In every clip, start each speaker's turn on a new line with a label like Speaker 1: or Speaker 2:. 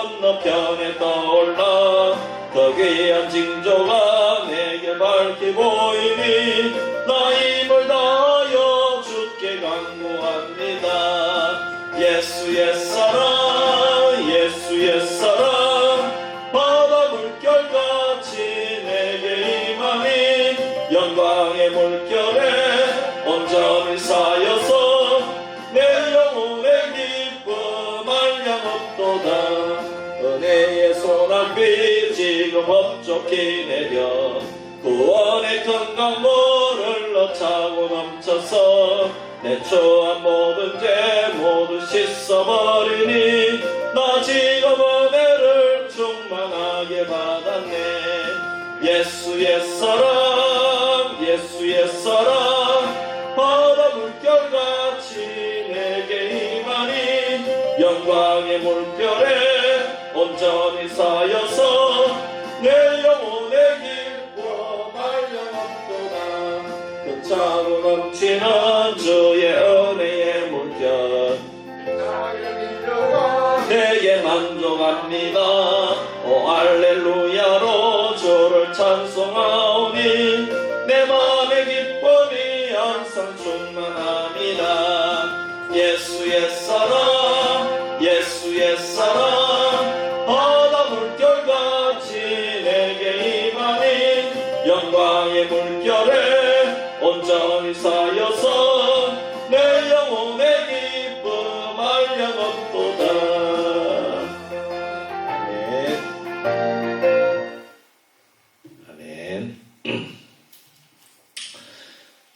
Speaker 1: 건너편에 떠올라 그 귀한 징조가 내게 밝히 보이니 나 힘을 다하여 주께 간구합니다. 예수 옛사랑 예수 옛사랑 바다 물결같이 내게 임하니 영광의 물결에 온전히 쌓여서 내 영혼의 기쁨 한량없도다. 은혜의 소낙비 지금 흡족히 내려 구원의 큰 강물을 넣자고 넘쳐서 내 초한 모든 죄 모두 씻어버리니 나 지금 은혜를 충만하게 받았네. 예수 옛사랑 예수 옛사랑 바다 물결같이 내게 임하니 영광의 물결에 온전히 쌓여서 내 영혼의 기쁨 한량없도다. 차고 넘치는 주의 은혜의 물결 내게 만족합니다. 오 할렐루야로 주를 찬송하오니 내 마음의 기쁨이 항상 충만합니다. 예수 옛사랑 예수 옛사랑 바다 물결같이 내게 임하니 영광의 물결에 온전히 쌓여서 내 영혼의 기쁨 한량없도다. 아멘. 아멘.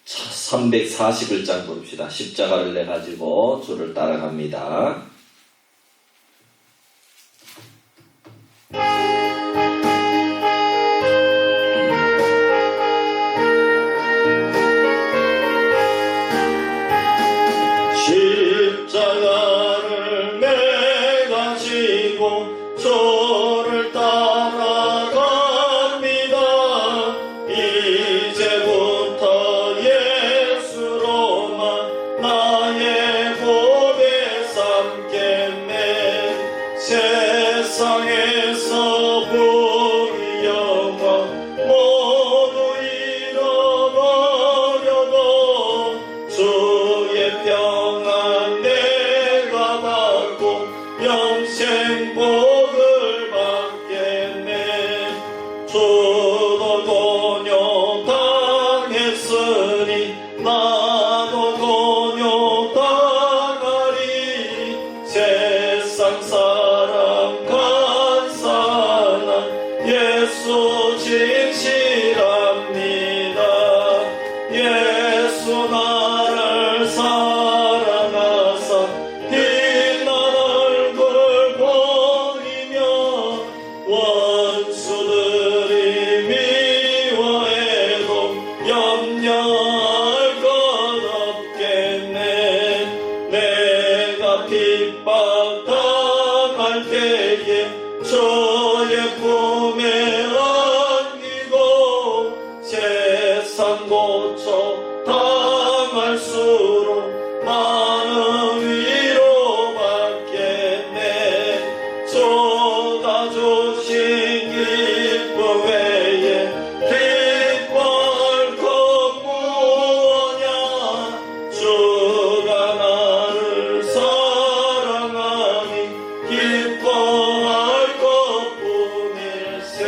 Speaker 1: 자, 341장 부릅시다. 십자가를 내가지고 주를 따라갑니다. 십자가를 내가지고 주를 따라갑니다. 이제부터 예수로만 나의 고백 삼겠네. 세상에서 부귀 영광 모두 잃어버려도 주의 평안 내가 받고 영생 복을 받겠네. 주도 고뇨 당했으니 나도 고뇨 당하리. 세상 사랑 간사한 예수 진실합니다. 예수 나를 사랑하사 빛난 얼굴 보이며 원수들이 미워해도 염려할 것 없겠네. 내가 핍박 당할 때에 주의 품에 안기고 세상 고초 당할수록 많은 위로 받겠네. 주가 주신 기쁨 외에 기뻐할 것 무엇냐. 주가 나를 사랑하니 기뻐할 것뿐일세.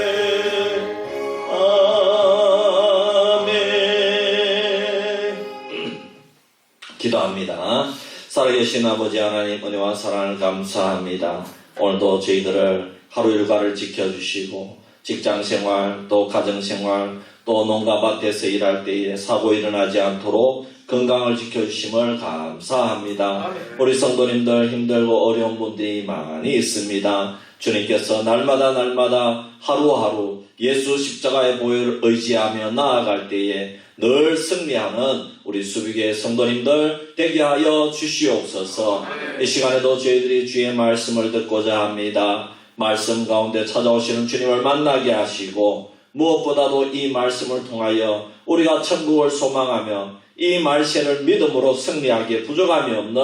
Speaker 1: 기도합니다. 살아계신 아버지 하나님 은혜와 사랑을 감사합니다. 오늘도 저희들을 하루 일과를 지켜주시고 직장생활 또 가정생활 또 농가밭에서 일할 때에 사고 일어나지 않도록 건강을 지켜주심을 감사합니다. 우리 성도님들 힘들고 어려운 분들이 많이 있습니다. 주님께서 날마다 하루하루 예수 십자가의 보혈을 의지하며 나아갈 때에 늘 승리하는 우리 수비교회 성도님들 되게 하여 주시옵소서. 이 시간에도 저희들이 주의 말씀을 듣고자 합니다. 말씀 가운데 찾아오시는 주님을 만나게 하시고 무엇보다도 이 말씀을 통하여 우리가 천국을 소망하며 이 말씀을 믿음으로 승리하기에 부족함이 없는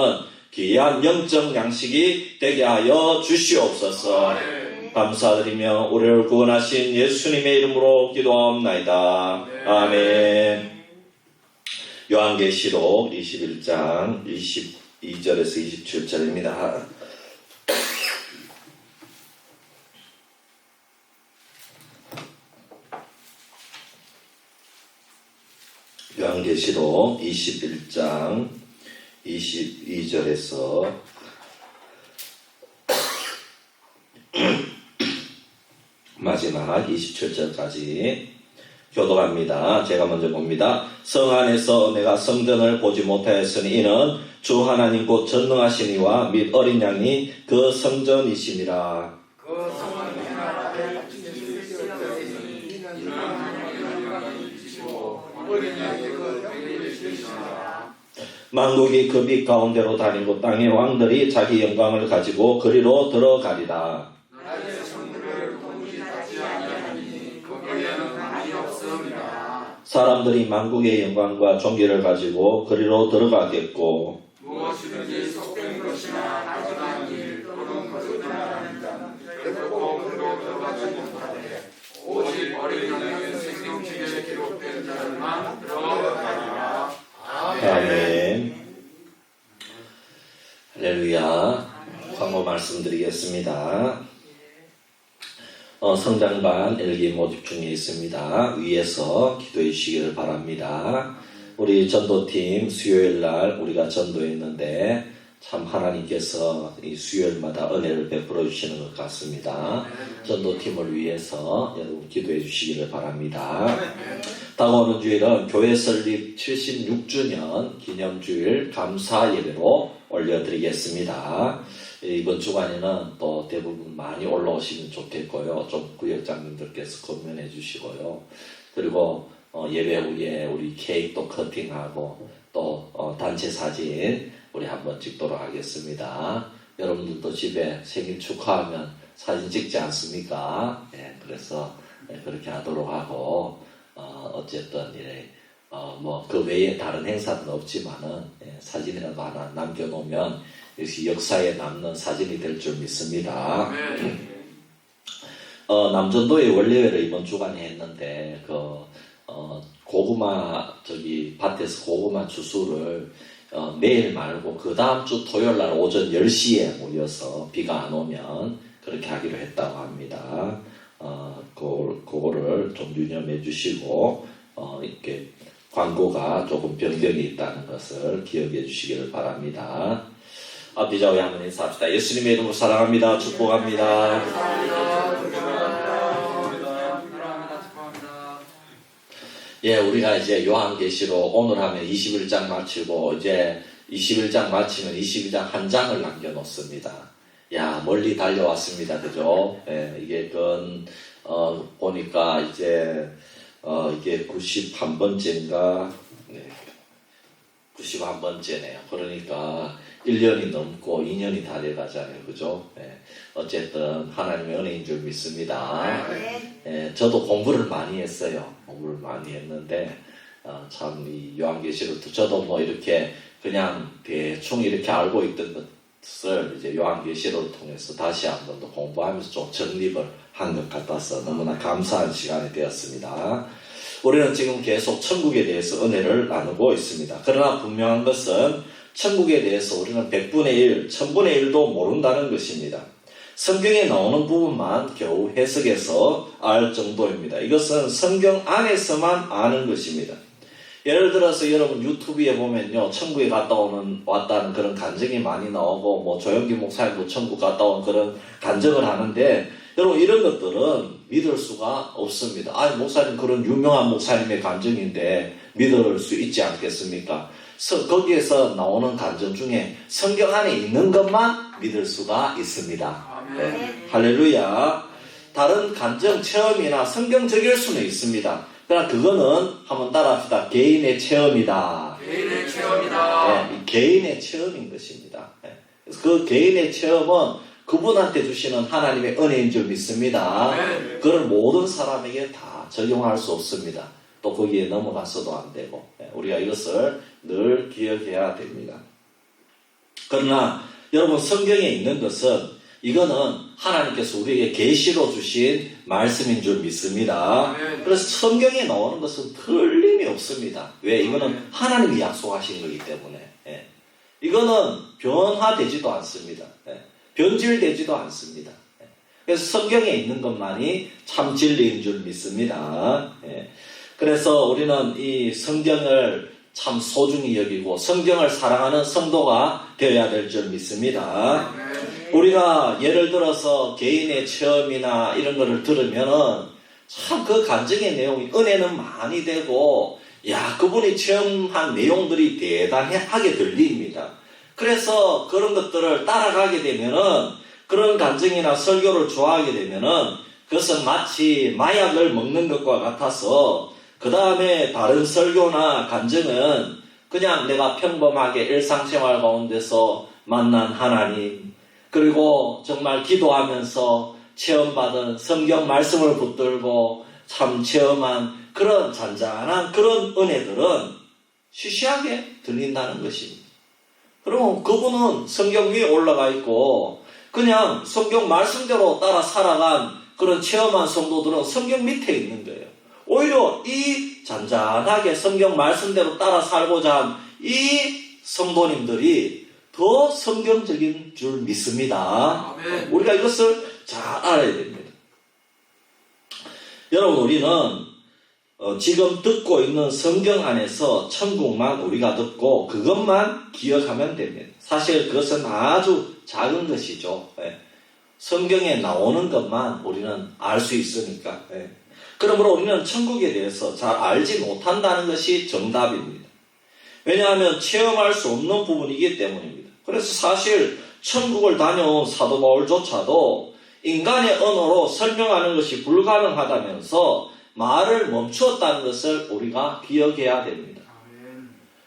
Speaker 1: 귀한 영적 양식이 되게 하여 주시옵소서. 감사드리며 우리를 구원하신 예수님의 이름으로 기도하옵나이다. 아멘. 요한계시록 21장 22절에서 27절입니다. 요한계시록 21장 22절에서 마지막 27절까지 교독합니다. 제가 먼저 봅니다. 성 안에서 내가 성전을 보지 못하였으니 이는 주 하나님 곧 전능하신 이와 및 어린 양이 그 성전이심이라. 만국이 그 빛 가운데로 다니고 땅의 왕들이 자기 영광을 가지고 그리로 들어가리라. 사람들이 만국의 영광과 존귀를 가지고 그리로 들어가겠고
Speaker 2: 무엇이든지 속된 것이나 가증한 일 또는 거짓말하는 자는 결코 그리로 들어가지 못하되 오직 어린 양의 생명책에 기록된 자들만 들어가리라.
Speaker 1: 아멘. 할렐루야. 광고 말씀드리겠습니다. 성장반 일기 모집 중에 있습니다. 위에서 기도해 주시기를 바랍니다. 우리 전도팀 수요일날 우리가 전도했는데 참 하나님께서 이 수요일마다 은혜를 베풀어 주시는 것 같습니다. 전도팀을 위해서 여러분 기도해 주시기를 바랍니다. 다가오는 주일은 교회 설립 76주년 기념주일 감사 예배로 올려드리겠습니다. 이번 주간에는 또 대부분 많이 올라오시면 좋겠고요. 좀 구역장님들께서 권면해 주시고요. 그리고 예배 후에 우리 케이크도 커팅하고 또 단체 사진 우리 한번 찍도록 하겠습니다. 여러분들도 집에 생일 축하하면 사진 찍지 않습니까? 그래서 그렇게 하도록 하고 어쨌든 이래 뭐 그 외에 다른 행사는 없지만은 사진이라도 하나 남겨놓으면 역시 역사에 남는 사진이 될 줄 믿습니다. 남전도에 원래회를 이번 주간에 했는데 고구마 밭에서 고구마 주수를 내일 말고 그 다음 주 토요일 날 오전 10시에 모여서 비가 안 오면 그렇게 하기로 했다고 합니다. 그거를 좀 유념해 주시고 이렇게 광고가 조금 변경이 있다는 것을 기억해 주시기를 바랍니다. 아버지와 한번 인사합시다. 예수님의 이름으로 사랑합니다. 축복합니다. 우리가 이제 요한계시록 오늘 하면 21장 마치고 이제 21장 마치면 22장 한 장을 남겨놓습니다. 멀리 달려왔습니다. 그죠? 이게 보니까 이제 이게 91번째인가 91번째네요. 그러니까 1년이 넘고 2년이 다 돼가잖아요. 그죠? 어쨌든 하나님의 은혜인 줄 믿습니다. 저도 공부를 많이 했어요. 공부를 많이 했는데 참 이 요한계시록도 저도 뭐 이렇게 그냥 대충 이렇게 알고 있던 것을 이제 요한계시록을 통해서 다시 한번 더 공부하면서 좀 정립을 한 것 같아서 너무나 감사한 시간이 되었습니다. 우리는 지금 계속 천국에 대해서 은혜를 나누고 있습니다. 그러나 분명한 것은 천국에 대해서 우리는 100분의 1, 1000분의 1도 모른다는 것입니다. 성경에 나오는 부분만 겨우 해석해서 알 정도입니다. 이것은 성경 안에서만 아는 것입니다. 예를 들어서 여러분 유튜브에 보면요, 천국에 왔다는 그런 간증이 많이 나오고, 뭐 조영기 목사님도 천국 갔다 온 그런 간증을 하는데, 여러분 이런 것들은 믿을 수가 없습니다. 목사님 그런 유명한 목사님의 간증인데 믿을 수 있지 않겠습니까? 거기에서 나오는 간증 중에 성경 안에 있는 것만 믿을 수가 있습니다. 할렐루야. 다른 간증 체험이나 성경적일 수는 있습니다. 그러나 그거는 한번 따라합시다. 개인의 체험이다.
Speaker 2: 개인의 체험이다.
Speaker 1: 개인의 체험인 것입니다. 그래서 그 개인의 체험은 그분한테 주시는 하나님의 은혜인 줄 믿습니다. 그걸 모든 사람에게 다 적용할 수 없습니다. 또 거기에 넘어가서도 안 되고 우리가 이것을 늘 기억해야 됩니다. 그러나 여러분 성경에 있는 것은 이거는 하나님께서 우리에게 계시로 주신 말씀인 줄 믿습니다. 그래서 성경에 나오는 것은 틀림이 없습니다. 왜? 이거는 하나님이 약속하신 거기 때문에. 예. 이거는 변화되지도 않습니다. 예. 변질되지도 않습니다. 예. 그래서 성경에 있는 것만이 참 진리인 줄 믿습니다. 예. 그래서 우리는 이 성경을 참 소중히 여기고 성경을 사랑하는 성도가 되어야 될 줄 믿습니다. 우리가 예를 들어서 개인의 체험이나 이런 거를 들으면은 참 그 간증의 내용이 은혜는 많이 되고 야 그분이 체험한 내용들이 대단하게 들립니다. 그래서 그런 것들을 따라가게 되면은 그런 간증이나 설교를 좋아하게 되면은 그것은 마치 마약을 먹는 것과 같아서 그 다음에 다른 설교나 간증은 그냥 내가 평범하게 일상생활 가운데서 만난 하나님 그리고 정말 기도하면서 체험받은 성경 말씀을 붙들고 참 체험한 그런 잔잔한 그런 은혜들은 시시하게 들린다는 것입니다. 그러면 그분은 성경 위에 올라가 있고 그냥 성경 말씀대로 따라 살아간 그런 체험한 성도들은 성경 밑에 있는 거예요. 오히려 이 잔잔하게 성경 말씀대로 따라 살고자 한 이 성도님들이 더 성경적인 줄 믿습니다.
Speaker 2: 아멘.
Speaker 1: 우리가 이것을 잘 알아야 됩니다. 여러분 우리는 지금 듣고 있는 성경 안에서 천국만 우리가 듣고 그것만 기억하면 됩니다. 사실 그것은 아주 작은 것이죠. 성경에 나오는 것만 우리는 알 수 있으니까. 그러므로 우리는 천국에 대해서 잘 알지 못한다는 것이 정답입니다. 왜냐하면 체험할 수 없는 부분이기 때문입니다. 그래서 사실 천국을 다녀온 사도 바울조차도 인간의 언어로 설명하는 것이 불가능하다면서 말을 멈추었다는 것을 우리가 기억해야 됩니다.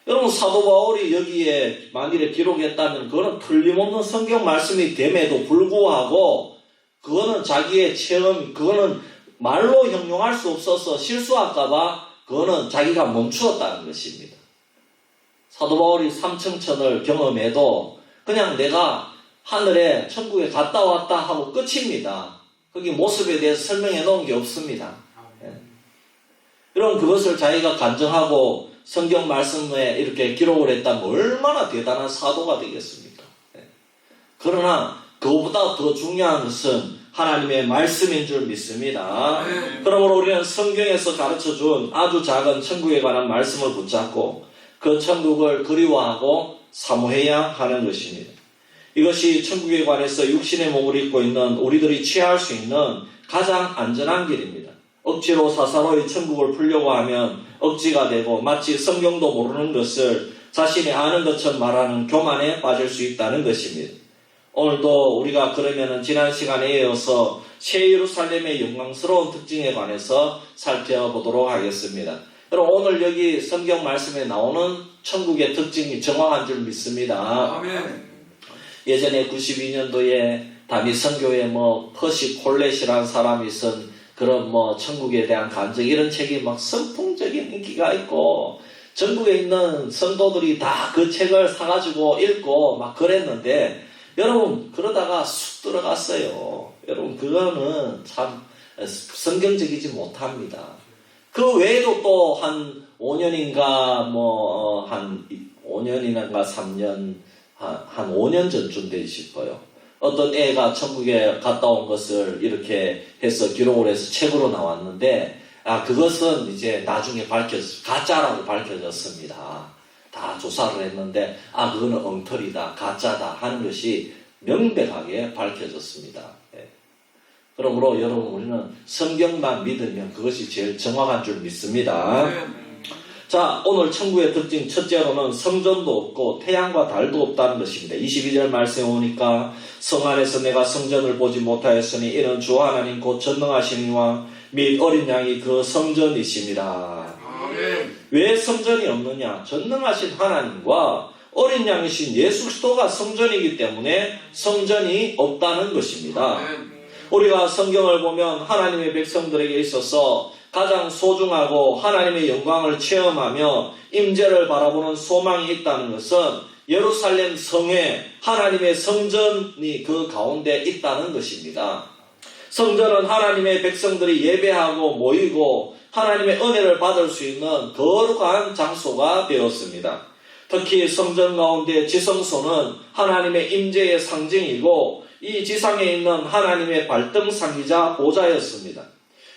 Speaker 1: 여러분 사도 바울이 여기에 만일에 기록했다면 그거는 틀림없는 성경 말씀이 됨에도 불구하고 그거는 자기의 체험, 그거는 말로 형용할 수 없어서 실수할까봐 그거는 자기가 멈추었다는 것입니다. 사도 바울이 삼층천을 경험해도 그냥 내가 하늘에 천국에 갔다 왔다 하고 끝입니다. 거기 모습에 대해서 설명해 놓은 게 없습니다. 여러분 그것을 자기가 간증하고 성경 말씀에 이렇게 기록을 했다면 얼마나 대단한 사도가 되겠습니까? 그러나 그보다 더 중요한 것은 하나님의 말씀인 줄 믿습니다. 그러므로 우리는 성경에서 가르쳐준 아주 작은 천국에 관한 말씀을 붙잡고 그 천국을 그리워하고 사모해야 하는 것입니다. 이것이 천국에 관해서 육신의 몸을 입고 있는 우리들이 취할 수 있는 가장 안전한 길입니다. 억지로 사사로이 천국을 풀려고 하면 억지가 되고 마치 성경도 모르는 것을 자신이 아는 것처럼 말하는 교만에 빠질 수 있다는 것입니다. 오늘도 우리가 그러면은 지난 시간에 이어서 새 예루살렘의 영광스러운 특징에 관해서 살펴보도록 하겠습니다. 여러분 오늘 여기 성경 말씀에 나오는 천국의 특징이 정확한 줄 믿습니다.
Speaker 2: 아멘.
Speaker 1: 예전에 92년도에 다미 선교에 퍼시 콜렛이라는 사람이 쓴 그런 천국에 대한 간증 이런 책이 막 선풍적인 인기가 있고 전국에 있는 성도들이 다 그 책을 사가지고 읽고 막 그랬는데 여러분 그러다가 쑥 들어갔어요. 여러분 그거는 참 성경적이지 못합니다. 그 외에도 또 한 5년인가 한 5년인가 3년 한 5년 전쯤 되지 싶어요. 어떤 애가 천국에 갔다 온 것을 이렇게 해서 기록을 해서 책으로 나왔는데 그것은 이제 나중에 가짜라고 밝혀졌습니다. 다 조사를 했는데 그거는 엉터리다, 가짜다 하는 것이 명백하게 밝혀졌습니다. 그러므로 여러분 우리는 성경만 믿으면 그것이 제일 정확한 줄 믿습니다. 자, 오늘 천국의 특징 첫째로는 성전도 없고 태양과 달도 없다는 것입니다. 22절 말씀에 오니까 성 안에서 내가 성전을 보지 못하였으니 이는 주 하나님 곧 전능하신 이와 및 어린 양이 그 성전이십니다.
Speaker 2: 아멘.
Speaker 1: 왜 성전이 없느냐? 전능하신 하나님과 어린 양이신 예수 그리스도가 성전이기 때문에 성전이 없다는 것입니다.
Speaker 2: 아멘.
Speaker 1: 우리가 성경을 보면 하나님의 백성들에게 있어서 가장 소중하고 하나님의 영광을 체험하며 임재를 바라보는 소망이 있다는 것은 예루살렘 성에 하나님의 성전이 그 가운데 있다는 것입니다. 성전은 하나님의 백성들이 예배하고 모이고 하나님의 은혜를 받을 수 있는 거룩한 장소가 되었습니다. 특히 성전 가운데 지성소는 하나님의 임재의 상징이고 이 지상에 있는 하나님의 발등상이자 보좌였습니다.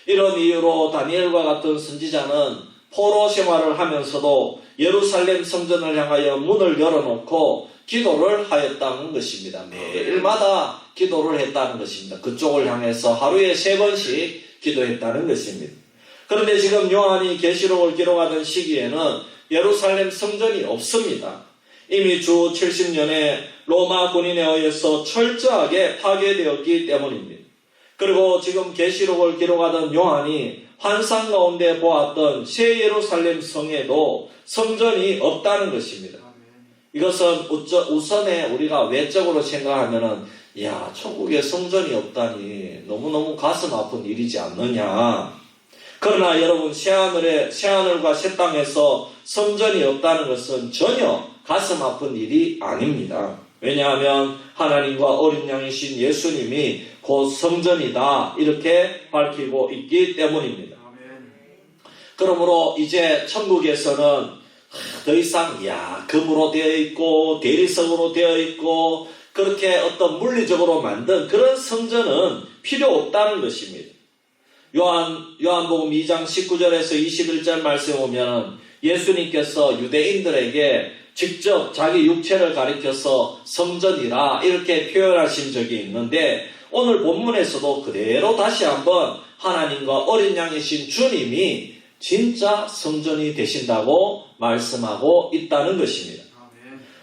Speaker 1: 이런 이유로 다니엘과 같은 선지자는 포로 생활을 하면서도 예루살렘 성전을 향하여 문을 열어놓고 기도를 하였다는 것입니다. 매일마다 기도를 했다는 것입니다. 그쪽을 향해서 하루에 3번씩 기도했다는 것입니다. 그런데 지금 요한이 계시록을 기록하던 시기에는 예루살렘 성전이 없습니다. 이미 주 70년에 로마 군인에 의해서 철저하게 파괴되었기 때문입니다. 그리고 지금 계시록을 기록하던 요한이 환상 가운데 보았던 새 예루살렘 성에도 성전이 없다는 것입니다. 이것은 우선에 우리가 외적으로 생각하면은 야, 천국에 성전이 없다니 너무너무 가슴 아픈 일이지 않느냐. 그러나 여러분, 새하늘과 새 땅에서 성전이 없다는 것은 전혀 가슴 아픈 일이 아닙니다. 왜냐하면 하나님과 어린 양이신 예수님이 곧 성전이다 이렇게 밝히고 있기 때문입니다. 그러므로 이제 천국에서는 더 이상 금으로 되어 있고 대리석으로 되어 있고 그렇게 어떤 물리적으로 만든 그런 성전은 필요 없다는 것입니다. 요한복음 2장 19절에서 21절 말씀에 보면 예수님께서 유대인들에게 직접 자기 육체를 가리켜서 성전이라 이렇게 표현하신 적이 있는데 오늘 본문에서도 그대로 다시 한번 하나님과 어린 양이신 주님이 진짜 성전이 되신다고 말씀하고 있다는 것입니다.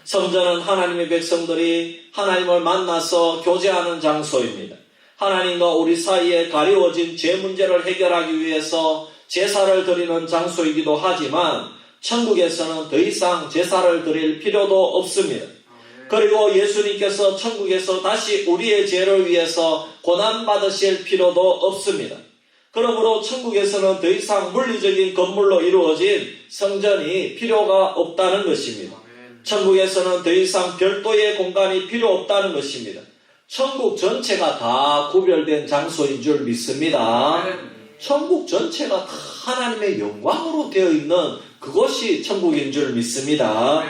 Speaker 1: 성전은 하나님의 백성들이 하나님을 만나서 교제하는 장소입니다. 하나님과 우리 사이에 가리워진 죄 문제를 해결하기 위해서 제사를 드리는 장소이기도 하지만 천국에서는 더 이상 제사를 드릴 필요도 없습니다. 그리고 예수님께서 천국에서 다시 우리의 죄를 위해서 고난받으실 필요도 없습니다. 그러므로 천국에서는 더 이상 물리적인 건물로 이루어진 성전이 필요가 없다는 것입니다. 천국에서는 더 이상 별도의 공간이 필요 없다는 것입니다. 천국 전체가 다 구별된 장소인 줄 믿습니다. 천국 전체가 다 하나님의 영광으로 되어 있는 그것이 천국인 줄 믿습니다.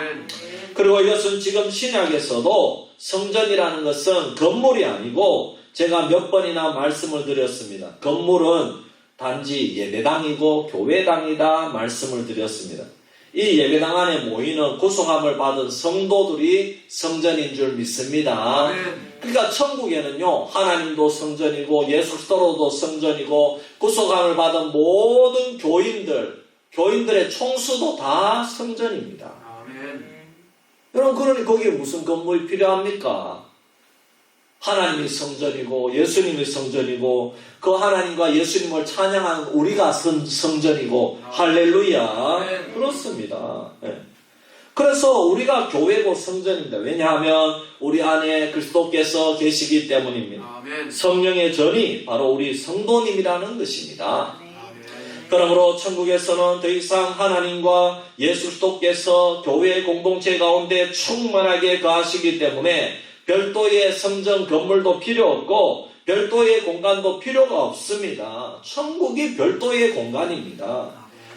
Speaker 1: 그리고 이것은 지금 신약에서도 성전이라는 것은 건물이 아니고 제가 몇 번이나 말씀을 드렸습니다. 건물은 단지 예배당이고 교회당이다 말씀을 드렸습니다. 이 예배당 안에 모이는 구속함을 받은 성도들이 성전인 줄 믿습니다. 그러니까 천국에는요, 하나님도 성전이고 예수 그리스도도 성전이고 구속함을 받은 모든 교인들의 총수도 다 성전입니다. 여러분, 그러니 거기에 무슨 건물이 필요합니까? 하나님이 성전이고 예수님이 성전이고 그 하나님과 예수님을 찬양하는 우리가 성전이고 할렐루야. 그렇습니다. 그래서 우리가 교회고 성전입니다. 왜냐하면 우리 안에 그리스도께서 계시기 때문입니다. 성령의 전이 바로 우리 성도님이라는 것입니다. 그러므로 천국에서는 더 이상 하나님과 예수 그리스도께서 교회 공동체 가운데 충만하게 거하시기 때문에 별도의 성전 건물도 필요 없고 별도의 공간도 필요가 없습니다. 천국이 별도의 공간입니다.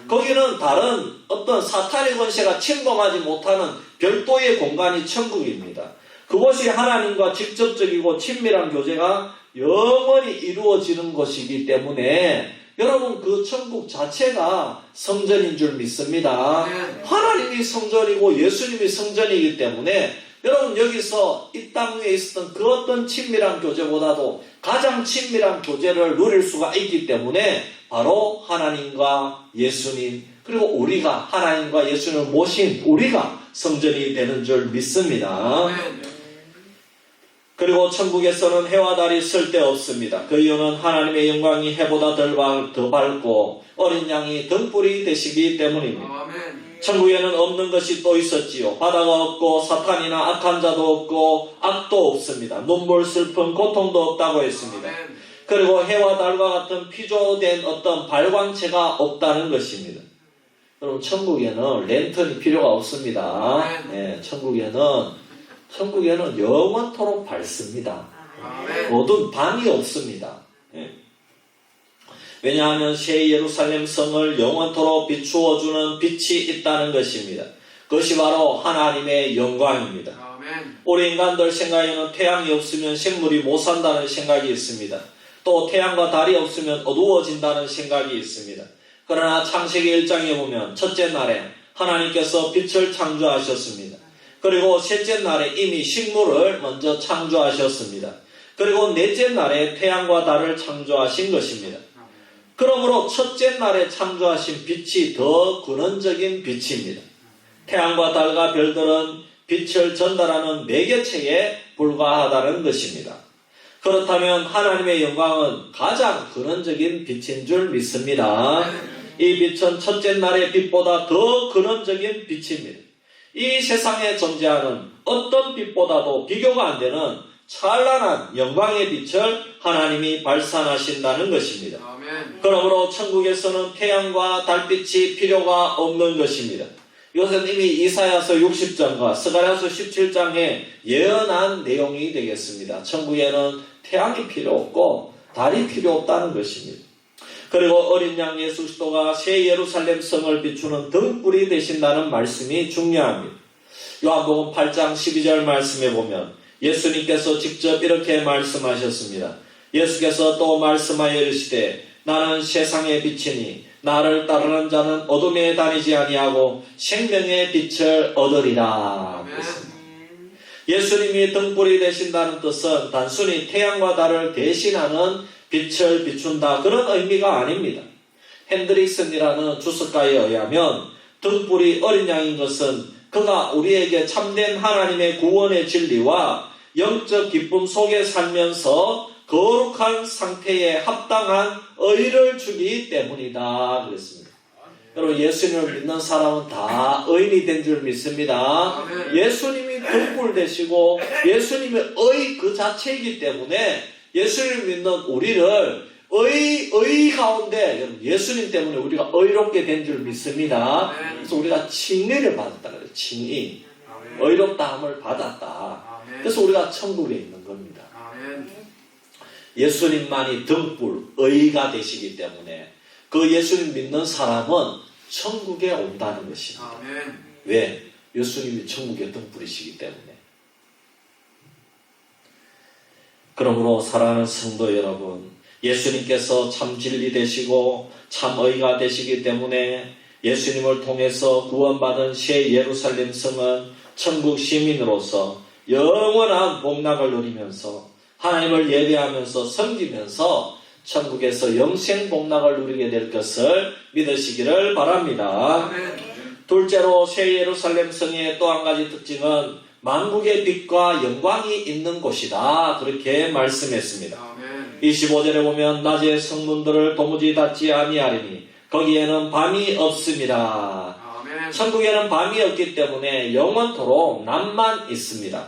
Speaker 1: 거기는 다른 어떤 사탄의 권세가 침범하지 못하는 별도의 공간이 천국입니다. 그것이 하나님과 직접적이고 친밀한 교제가 영원히 이루어지는 것이기 때문에 여러분, 그 천국 자체가 성전인 줄 믿습니다. 하나님이 성전이고 예수님이 성전이기 때문에 여러분, 여기서 이 땅 위에 있었던 그 어떤 친밀한 교제보다도 가장 친밀한 교제를 누릴 수가 있기 때문에 바로 하나님과 예수님, 그리고 우리가 하나님과 예수님을 모신 우리가 성전이 되는 줄 믿습니다. 그리고 천국에서는 해와 달이 쓸데없습니다. 그 이유는 하나님의 영광이 해보다 더 밝고 어린 양이 등불이 되시기 때문입니다. 천국에는 없는 것이 또 있었지요. 바다가 없고 사탄이나 악한 자도 없고 악도 없습니다. 눈물, 슬픔, 고통도 없다고 했습니다. 그리고 해와 달과 같은 피조된 어떤 발광체가 없다는 것입니다. 여러분 천국에는 랜턴이 필요가 없습니다. 네, 천국에는 영원토록 밝습니다. 모든 밤이 없습니다. 네. 왜냐하면 새 예루살렘 성을 영원토록 비추어주는 빛이 있다는 것입니다. 그것이 바로 하나님의 영광입니다. 우리 인간들 생각에는 태양이 없으면 생물이 못 산다는 생각이 있습니다. 또 태양과 달이 없으면 어두워진다는 생각이 있습니다. 그러나 창세기 1장에 보면 첫째 날에 하나님께서 빛을 창조하셨습니다. 그리고 셋째 날에 이미 식물을 먼저 창조하셨습니다. 그리고 넷째 날에 태양과 달을 창조하신 것입니다. 그러므로 첫째 날에 창조하신 빛이 더 근원적인 빛입니다. 태양과 달과 별들은 빛을 전달하는 매개체에 불과하다는 것입니다. 그렇다면 하나님의 영광은 가장 근원적인 빛인 줄 믿습니다. 이 빛은 첫째 날의 빛보다 더 근원적인 빛입니다. 이 세상에 존재하는 어떤 빛보다도 비교가 안 되는 찬란한 영광의 빛을 하나님이 발산하신다는 것입니다. 그러므로 천국에서는 태양과 달빛이 필요가 없는 것입니다. 이것은 이미 이사야서 60장과 스가랴서 17장에 예언한 내용이 되겠습니다. 천국에는 태양이 필요 없고 달이 필요 없다는 것입니다. 그리고 어린 양 예수 그리스도가 새 예루살렘 성을 비추는 등불이 되신다는 말씀이 중요합니다. 요한복음 8장 12절 말씀에 보면 예수님께서 직접 이렇게 말씀하셨습니다. 예수께서 또 말씀하여 이르시되 나는 세상의 빛이니 나를 따르는 자는 어둠에 다니지 아니하고 생명의 빛을 얻으리라. 예수님이 등불이 되신다는 뜻은 단순히 태양과 달을 대신하는 빛을 비춘다 그런 의미가 아닙니다. 핸드릭슨이라는 주석가에 의하면 등불이 어린 양인 것은 그가 우리에게 참된 하나님의 구원의 진리와 영적 기쁨 속에 살면서 거룩한 상태에 합당한 의를 주기 때문이다 그랬습니다. 여러분 예수님을 믿는 사람은 다 의인이 된 줄 믿습니다. 예수님이 등불 되시고 예수님의 의 그 자체이기 때문에 예수님을 믿는 우리를 의 가운데 예수님 때문에 우리가 의롭게 된 줄 믿습니다. 그래서 우리가 칭의를 받았다 그래요. 칭의. 의롭다함을 받았다. 그래서 우리가 천국에 있는 겁니다. 예수님만이 등불, 의가 되시기 때문에 그 예수님 믿는 사람은 천국에 온다는 것입니다. 왜? 예수님이 천국의 등불이시기 때문에. 그러므로 사랑하는 성도 여러분, 예수님께서 참 진리 되시고 참 의가 되시기 때문에 예수님을 통해서 구원받은 새 예루살렘 성은 천국 시민으로서 영원한 복락을 누리면서 하나님을 예배하면서 섬기면서 천국에서 영생 복락을 누리게 될 것을 믿으시기를 바랍니다. 둘째로 새 예루살렘 성의 또 한 가지 특징은 만국의 빛과 영광이 있는 곳이다. 그렇게 말씀했습니다. 25절에 보면 낮에 성문들을 도무지 닫지 아니하리니 거기에는 밤이 없습니다. 천국에는 밤이 없기 때문에 영원토록 낮만 있습니다.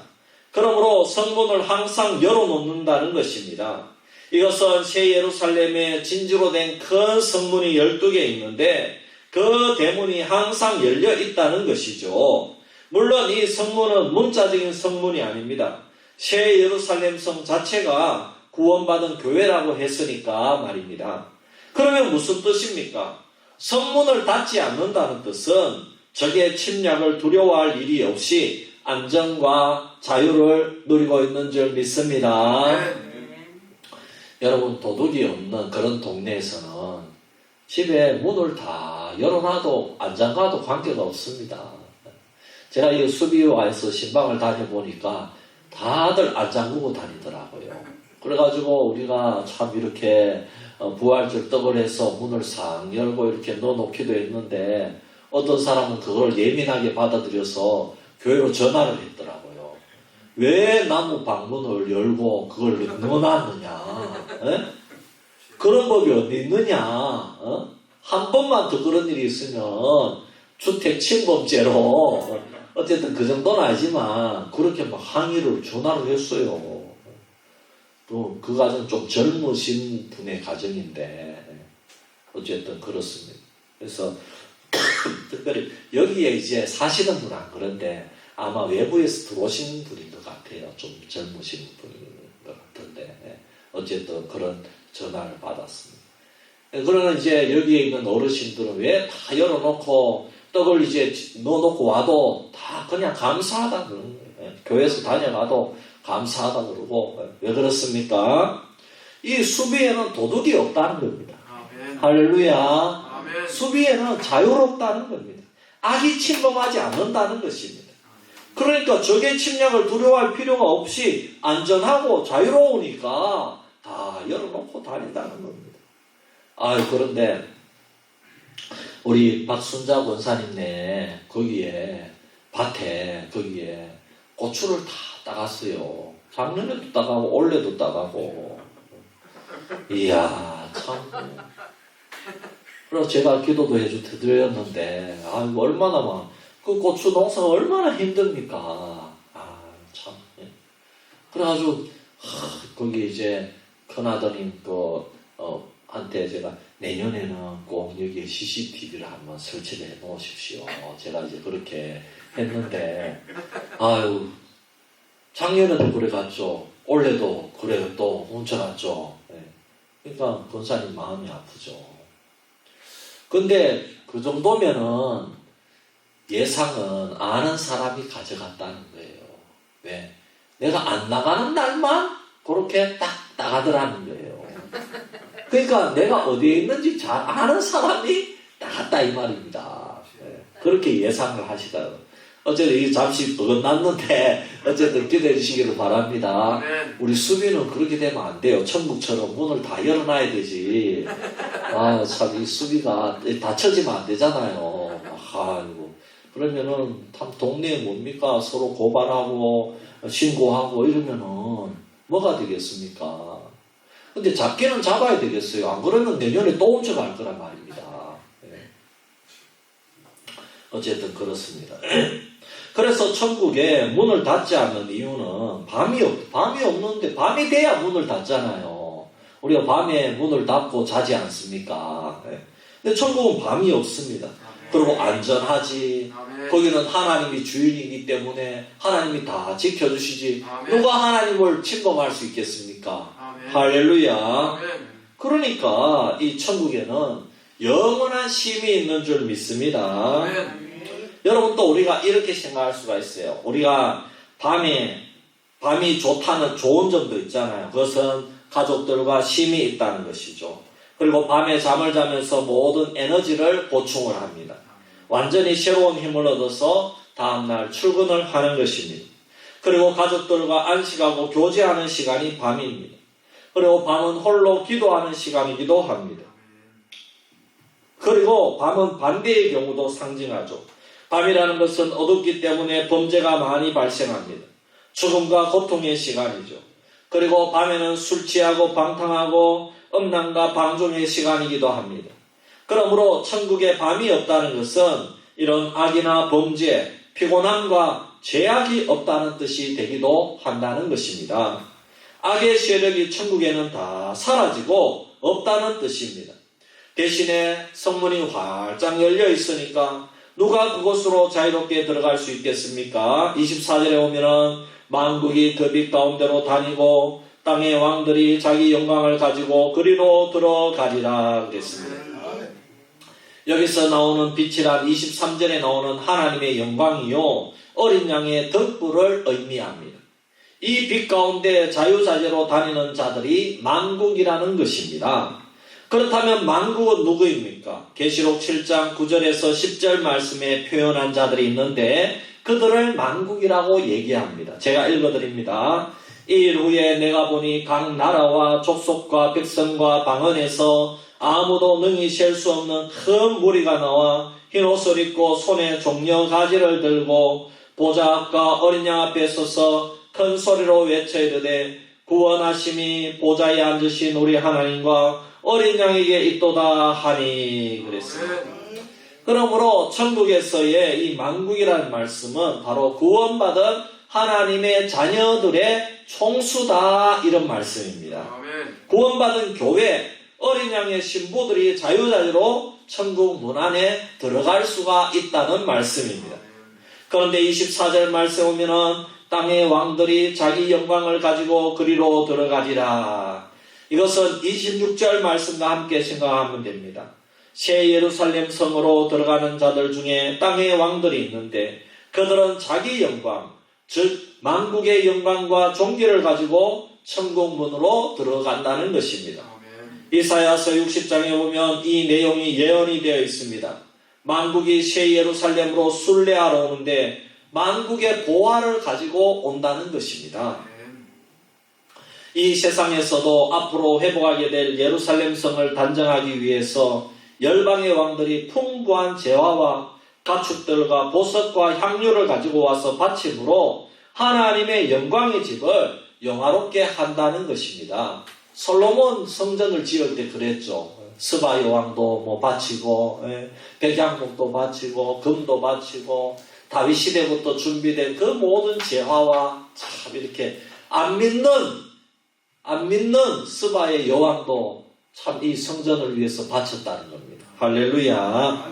Speaker 1: 그러므로 성문을 항상 열어놓는다는 것입니다. 이것은 새 예루살렘에 진주로 된 큰 성문이 12개 있는데 그 대문이 항상 열려 있다는 것이죠. 물론 이 성문은 문자적인 성문이 아닙니다. 새 예루살렘 성 자체가 구원받은 교회라고 했으니까 말입니다. 그러면 무슨 뜻입니까? 성문을 닫지 않는다는 뜻은 적의 침략을 두려워할 일이 없이 안정과 자유를 누리고 있는 줄 믿습니다. 여러분 도둑이 없는 그런 동네에서는 집에 문을 다 열어놔도 안 잠가도 관계가 없습니다. 제가 이 수비와에서 신방을 다녀보니까 다들 안 잠그고 다니더라고요. 그래가지고 우리가 참 이렇게 부활절 떡을 해서 문을 싹 열고 이렇게 넣어놓기도 했는데 어떤 사람은 그걸 예민하게 받아들여서 교회로 전화를 했더라고요. 왜 나무 방문을 열고 그걸 넣어놨느냐? 에? 그런 법이 어디 있느냐? 한 번만 더 그런 일이 있으면 주택 침범죄로 어쨌든 그 정도는 아니지만 그렇게 막 항의를 전화를 했어요. 또 그 가정 좀 젊으신 분의 가정인데 어쨌든 그렇습니다. 그래서 특별히 여기에 이제 사시는 분은 안 그런데 아마 외부에서 들어오신 분인 것 같아요. 좀 젊으신 분인 것 같은데 어쨌든 그런 전화를 받았습니다. 그러나 이제 여기에 있는 어르신들은 왜 다 열어놓고 떡을 이제 넣어놓고 와도 다 그냥 감사하다 그러는 거예요. 교회에서 다녀가도 감사하다 그러고. 왜 그렇습니까? 이 수비에는 도둑이 없다는 겁니다.
Speaker 2: 아멘.
Speaker 1: 할렐루야.
Speaker 2: 아멘.
Speaker 1: 수비에는 자유롭다는 겁니다. 악이 침범하지 않는다는 것입니다. 그러니까 적의 침략을 두려워할 필요가 없이 안전하고 자유로우니까 다 열어놓고 다닌다는 겁니다. 그런데 우리 박순자 권사님네 거기에 밭에 거기에 고추를 다 따갔어요. 작년에도 따가고 올해도 따가고. 이야 참. 그래서 제가 기도도 드렸는데 이거 얼마나 그 고추 농사가 얼마나 힘듭니까. 참. 그래가지고 거기 이제 큰아드님 한테 제가 내년에는 꼭 여기에 CCTV를 한번 설치를 해 놓으십시오. 제가 이제 그렇게 했는데 작년에도 그래 갔죠. 올해도 그래 또 훔쳐갔죠. 그러니까 권사님 마음이 아프죠. 근데 그 정도면은 예상은 아는 사람이 가져갔다는 거예요. 왜? 내가 안 나가는 날만 그렇게 딱 나가더라는 거예요. 그러니까 내가 어디에 있는지 잘 아는 사람이 나갔다 이 말입니다. 그렇게 예상을 하시더라고요. 어쨌든 잠시 어긋났는데 어쨌든 기대해 주시기를 바랍니다. 우리 수비는 그렇게 되면 안 돼요. 천국처럼 문을 다 열어놔야 되지. 참 이 수비가 닫혀지면 안 되잖아요. 아이고. 그러면은 참 동네에 뭡니까? 서로 고발하고 신고하고 이러면은 뭐가 되겠습니까? 근데 잡기는 잡아야 되겠어요. 안 그러면 내년에 또 훔쳐갈 거란 말입니다. 어쨌든 그렇습니다. 그래서 천국에 문을 닫지 않는 이유는 밤이 없는데 밤이 돼야 문을 닫잖아요. 우리가 밤에 문을 닫고 자지 않습니까? 근데 천국은 밤이 없습니다. 그리고 안전하지. 거기는 하나님이 주인이기 때문에 하나님이 다 지켜주시지. 누가 하나님을 침범할 수 있겠습니까? 할렐루야. 그러니까 이 천국에는 영원한 쉼이 있는 줄 믿습니다. 여러분 또 우리가 이렇게 생각할 수가 있어요. 우리가 밤이 좋다는 좋은 점도 있잖아요. 그것은 가족들과 쉼이 있다는 것이죠. 그리고 밤에 잠을 자면서 모든 에너지를 보충을 합니다. 완전히 새로운 힘을 얻어서 다음날 출근을 하는 것입니다. 그리고 가족들과 안식하고 교제하는 시간이 밤입니다. 그리고 밤은 홀로 기도하는 시간이기도 합니다. 그리고 밤은 반대의 경우도 상징하죠. 밤이라는 것은 어둡기 때문에 범죄가 많이 발생합니다. 죽음과 고통의 시간이죠. 그리고 밤에는 술 취하고 방탕하고 음란과 방종의 시간이기도 합니다. 그러므로 천국에 밤이 없다는 것은 이런 악이나 범죄, 피곤함과 죄악이 없다는 뜻이 되기도 한다는 것입니다. 악의 세력이 천국에는 다 사라지고 없다는 뜻입니다. 대신에 성문이 활짝 열려 있으니까 누가 그곳으로 자유롭게 들어갈 수 있겠습니까? 24절에 오면은 만국이 그 빛 가운데로 다니고 땅의 왕들이 자기 영광을 가지고 그리로 들어가리라 그랬습니다. 여기서 나오는 빛이란 23절에 나오는 하나님의 영광이요 어린 양의 덕불을 의미합니다. 이 빛 가운데 자유자재로 다니는 자들이 만국이라는 것입니다. 그렇다면 만국은 누구입니까? 계시록 7장 9절에서 10절 말씀에 표현한 자들이 있는데 그들을 만국이라고 얘기합니다. 제가 읽어드립니다. 이일 후에 내가 보니 각 나라와 족속과 백성과 방언에서 아무도 능히 셀 수 없는 큰 무리가 나와 흰 옷을 입고 손에 종려 가지를 들고 보좌 앞과 어린 양 앞에 서서 큰 소리로 외쳐 이르되 구원하심이 보좌에 앉으신 우리 하나님과 어린 양에게 있도다 하니 그랬습니다. 그러므로 천국에서의 이 만국이라는 말씀은 바로 구원받은 하나님의 자녀들의 총수다 이런 말씀입니다. 구원받은 교회 어린 양의 신부들이 자유자재로 천국 문 안에 들어갈 수가 있다는 말씀입니다. 그런데 24절 말씀 오면은 땅의 왕들이 자기 영광을 가지고 그리로 들어가리라. 이것은 26절 말씀과 함께 생각하면 됩니다. 새 예루살렘 성으로 들어가는 자들 중에 땅의 왕들이 있는데 그들은 자기 영광, 즉 만국의 영광과 존귀를 가지고 천국 문으로 들어간다는 것입니다. 이사야서 60장에 보면 이 내용이 예언이 되어 있습니다. 만국이 새 예루살렘으로 순례하러 오는데 만국의 보화를 가지고 온다는 것입니다. 이 세상에서도 앞으로 회복하게 될 예루살렘 성을 단정하기 위해서 열방의 왕들이 풍부한 재화와 가축들과 보석과 향료를 가지고 와서 바침으로 하나님의 영광의 집을 영화롭게 한다는 것입니다. 솔로몬 성전을 지을 때 그랬죠. 스바 여왕도 뭐 바치고 백향목도 바치고 금도 바치고 다윗 시대부터 준비된 그 모든 재화와 참 이렇게 안 믿는 스바의 여왕도 참 이 성전을 위해서 바쳤다는 겁니다. 할렐루야.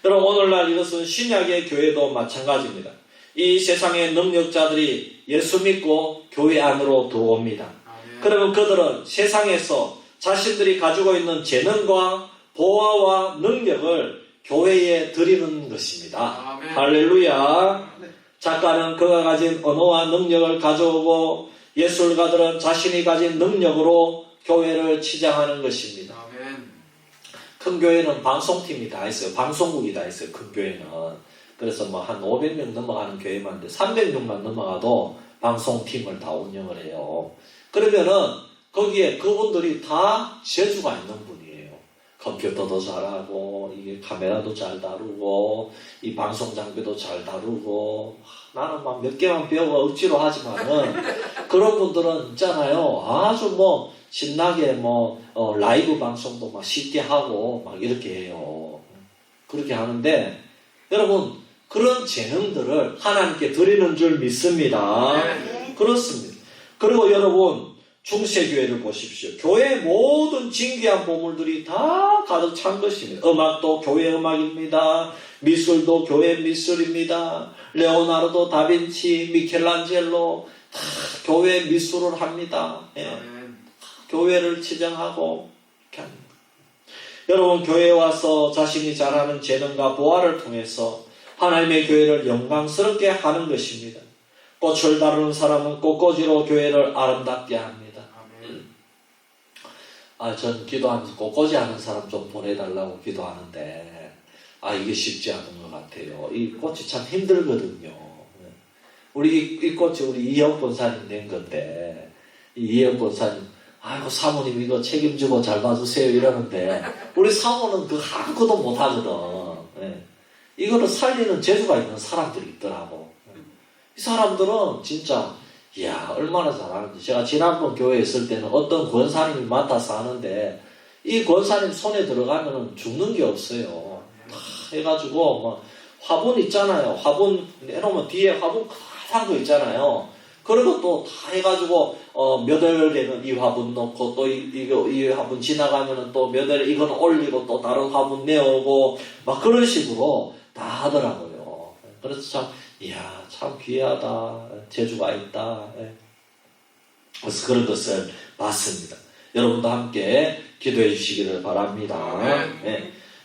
Speaker 1: 여러분 오늘날 이것은 신약의 교회도 마찬가지입니다. 이 세상의 능력자들이 예수 믿고 교회 안으로 들어옵니다. 그러면 그들은 세상에서 자신들이 가지고 있는 재능과 보화와 능력을 교회에 드리는 것입니다. 할렐루야. 작가는 그가 가진 언어와 능력을 가져오고 예술가들은 자신이 가진 능력으로 교회를 치장하는 것입니다. 큰 교회는 방송팀이 다 있어요. 방송국이 다 있어요. 큰 교회는. 그래서 뭐 한 500명 넘어가는 교회만 돼. 300명만 넘어가도 방송팀을 다 운영을 해요. 그러면은 거기에 그분들이 다 재주가 있는 분이에요. 컴퓨터도 잘하고 이게 카메라도 잘 다루고 이 방송 장비도 잘 다루고 나는 막 몇 개만 배우고 억지로 하지만은 그런 분들은 있잖아요. 아주 뭐 신나게 라이브 방송도 막 쉽게 하고 막 이렇게 해요. 그렇게 하는데 여러분 그런 재능들을 하나님께 드리는 줄 믿습니다. 그렇습니다. 그리고 여러분 중세교회를 보십시오. 교회의 모든 진귀한 보물들이 다 가득 찬 것입니다. 음악도 교회 음악입니다. 미술도 교회 미술입니다. 레오나르도 다빈치, 미켈란젤로 다 교회 미술을 합니다. 교회를 치장하고 이렇게 합니다. 여러분 교회에 와서 자신이 잘하는 재능과 보화를 통해서 하나님의 교회를 영광스럽게 하는 것입니다. 꽃을 다루는 사람은 꽃꽂이로 교회를 아름답게 합니다. 전 기도하면서 꽃꽂이 하는 사람 좀 보내달라고 기도하는데 이게 쉽지 않은 것 같아요. 이 꽃이 참 힘들거든요. 이 꽃이 우리 이혜영 권사님 낸 건데 이혜영 권사님 아이고 사모님 이거 책임지고 잘 봐주세요 이러는데 우리 사모는 그 아무것도 못하거든. 이거를 살리는 재주가 있는 사람들이 있더라고. 이 사람들은 진짜 이야 얼마나 잘하는지. 제가 지난번 교회에 있을 때는 어떤 권사님이 맡아서 하는데 이 권사님 손에 들어가면 죽는 게 없어요. 다 해가지고 뭐 화분 있잖아요. 화분 내놓으면 뒤에 화분 큰 거 있잖아요. 그런 것도 다 해가지고 몇 월에는 이 화분 넣고 또 이 화분 지나가면은 또 몇 월에 이건 올리고 또 다른 화분 내오고 막 그런 식으로 다 하더라고요. 그래서 참 이야 참 귀하다. 재주가 있다. 그래서 그런 것을 봤습니다. 여러분도 함께 기도해 주시기를 바랍니다.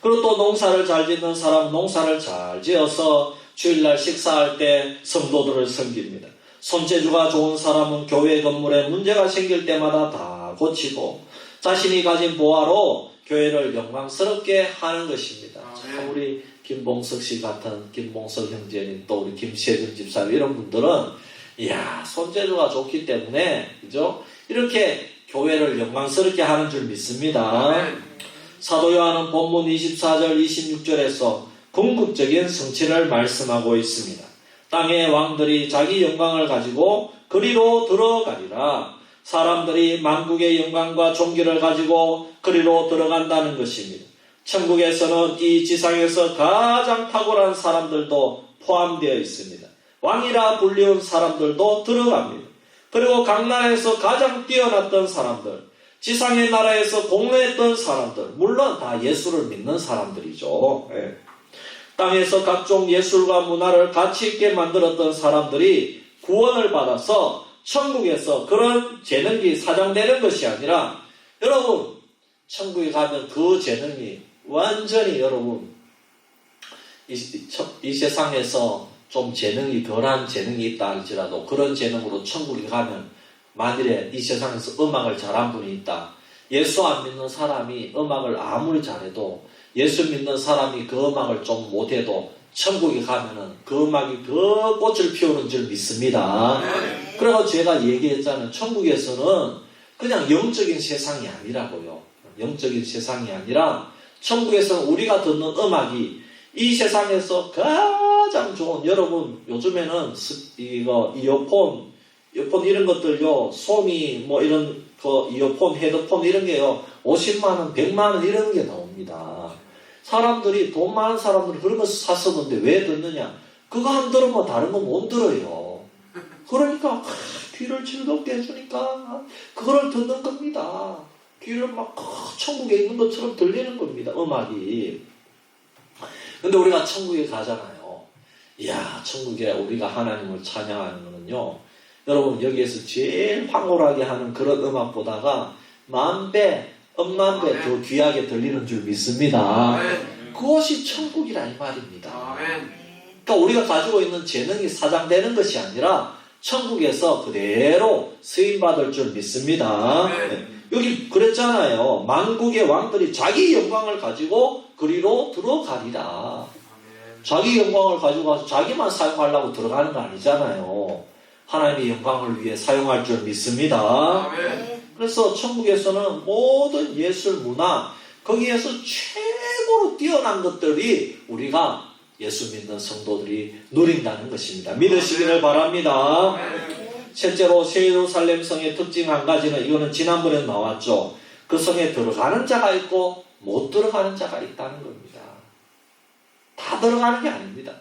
Speaker 1: 그리고 또 농사를 잘 짓는 사람은 농사를 잘 지어서 주일날 식사할 때 성도들을 섬깁니다. 손재주가 좋은 사람은 교회 건물에 문제가 생길 때마다 다 고치고 자신이 가진 보화로 교회를 영광스럽게 하는 것입니다. 참 우리 김봉석 씨 같은 김봉석 형제님 또 우리 김세준 집사님 이런 분들은 이야 손재주가 좋기 때문에 그죠? 이렇게 교회를 영광스럽게 하는 줄 믿습니다. 사도 요한은 본문 24절 26절에서 궁극적인 성취를 말씀하고 있습니다. 땅의 왕들이 자기 영광을 가지고 그리로 들어가리라. 사람들이 만국의 영광과 존귀를 가지고 그리로 들어간다는 것입니다. 천국에서는 이 지상에서 가장 탁월한 사람들도 포함되어 있습니다. 왕이라 불리운 사람들도 들어갑니다. 그리고 각 나라에서 가장 뛰어났던 사람들, 지상의 나라에서 공로했던 사람들, 물론 다 예수를 믿는 사람들이죠. 예. 땅에서 각종 예술과 문화를 가치 있게 만들었던 사람들이 구원을 받아서 천국에서 그런 재능이 사장되는 것이 아니라, 여러분 천국에 가면 그 재능이 완전히, 여러분 이 세상에서 좀 재능이 덜한 재능이 있다 할지라도 그런 재능으로 천국에 가면, 만일에 이 세상에서 음악을 잘한 분이 있다, 예수 안 믿는 사람이 음악을 아무리 잘해도, 예수 믿는 사람이 그 음악을 좀 못해도 천국에 가면은 그 음악이 더 꽃을 피우는 줄 믿습니다. 그래서 제가 얘기했잖아요. 천국에서는 그냥 영적인 세상이 아니라고요. 영적인 세상이 아니라 천국에서는 우리가 듣는 음악이 이 세상에서 가장 좋은, 여러분 요즘에는 이거 이어폰 이런 것들요, 소니 뭐 이런 그 이어폰, 헤드폰 이런 게요 50만원, 100만원 이런 게 나옵니다. 사람들이, 돈 많은 사람들이 그런 거 샀었는데 왜 듣느냐? 그거 안 들으면 다른 거 못 들어요. 그러니까 귀를 즐겁게 해주니까 그거를 듣는 겁니다. 귀를 막 천국에 있는 것처럼 들리는 겁니다, 음악이. 근데 우리가 천국에 가잖아요. 이야, 천국에 우리가 하나님을 찬양하는 거는요, 여러분 여기에서 제일 황홀하게 하는 그런 음악보다가 10,000배, 10,000배 더 귀하게 들리는 줄 믿습니다. 그것이 천국이라 이 말입니다. 그러니까 우리가 가지고 있는 재능이 사장되는 것이 아니라 천국에서 그대로 쓰임받을 줄 믿습니다. 여기 그랬잖아요. 만국의 왕들이 자기 영광을 가지고 그리로 들어가리라. 자기 영광을 가지고 가서 자기만 사용하려고 들어가는 거 아니잖아요. 하나님의 영광을 위해 사용할 줄 믿습니다. 그래서 천국에서는 모든 예술, 문화, 거기에서 최고로 뛰어난 것들이 우리가 예수 믿는 성도들이 누린다는 것입니다. 믿으시기를 바랍니다. 실제로 새 예루살렘 성의 특징 한 가지는, 이거는 지난번에 나왔죠. 그 성에 들어가는 자가 있고 못 들어가는 자가 있다는 겁니다. 다 들어가는 게 아닙니다.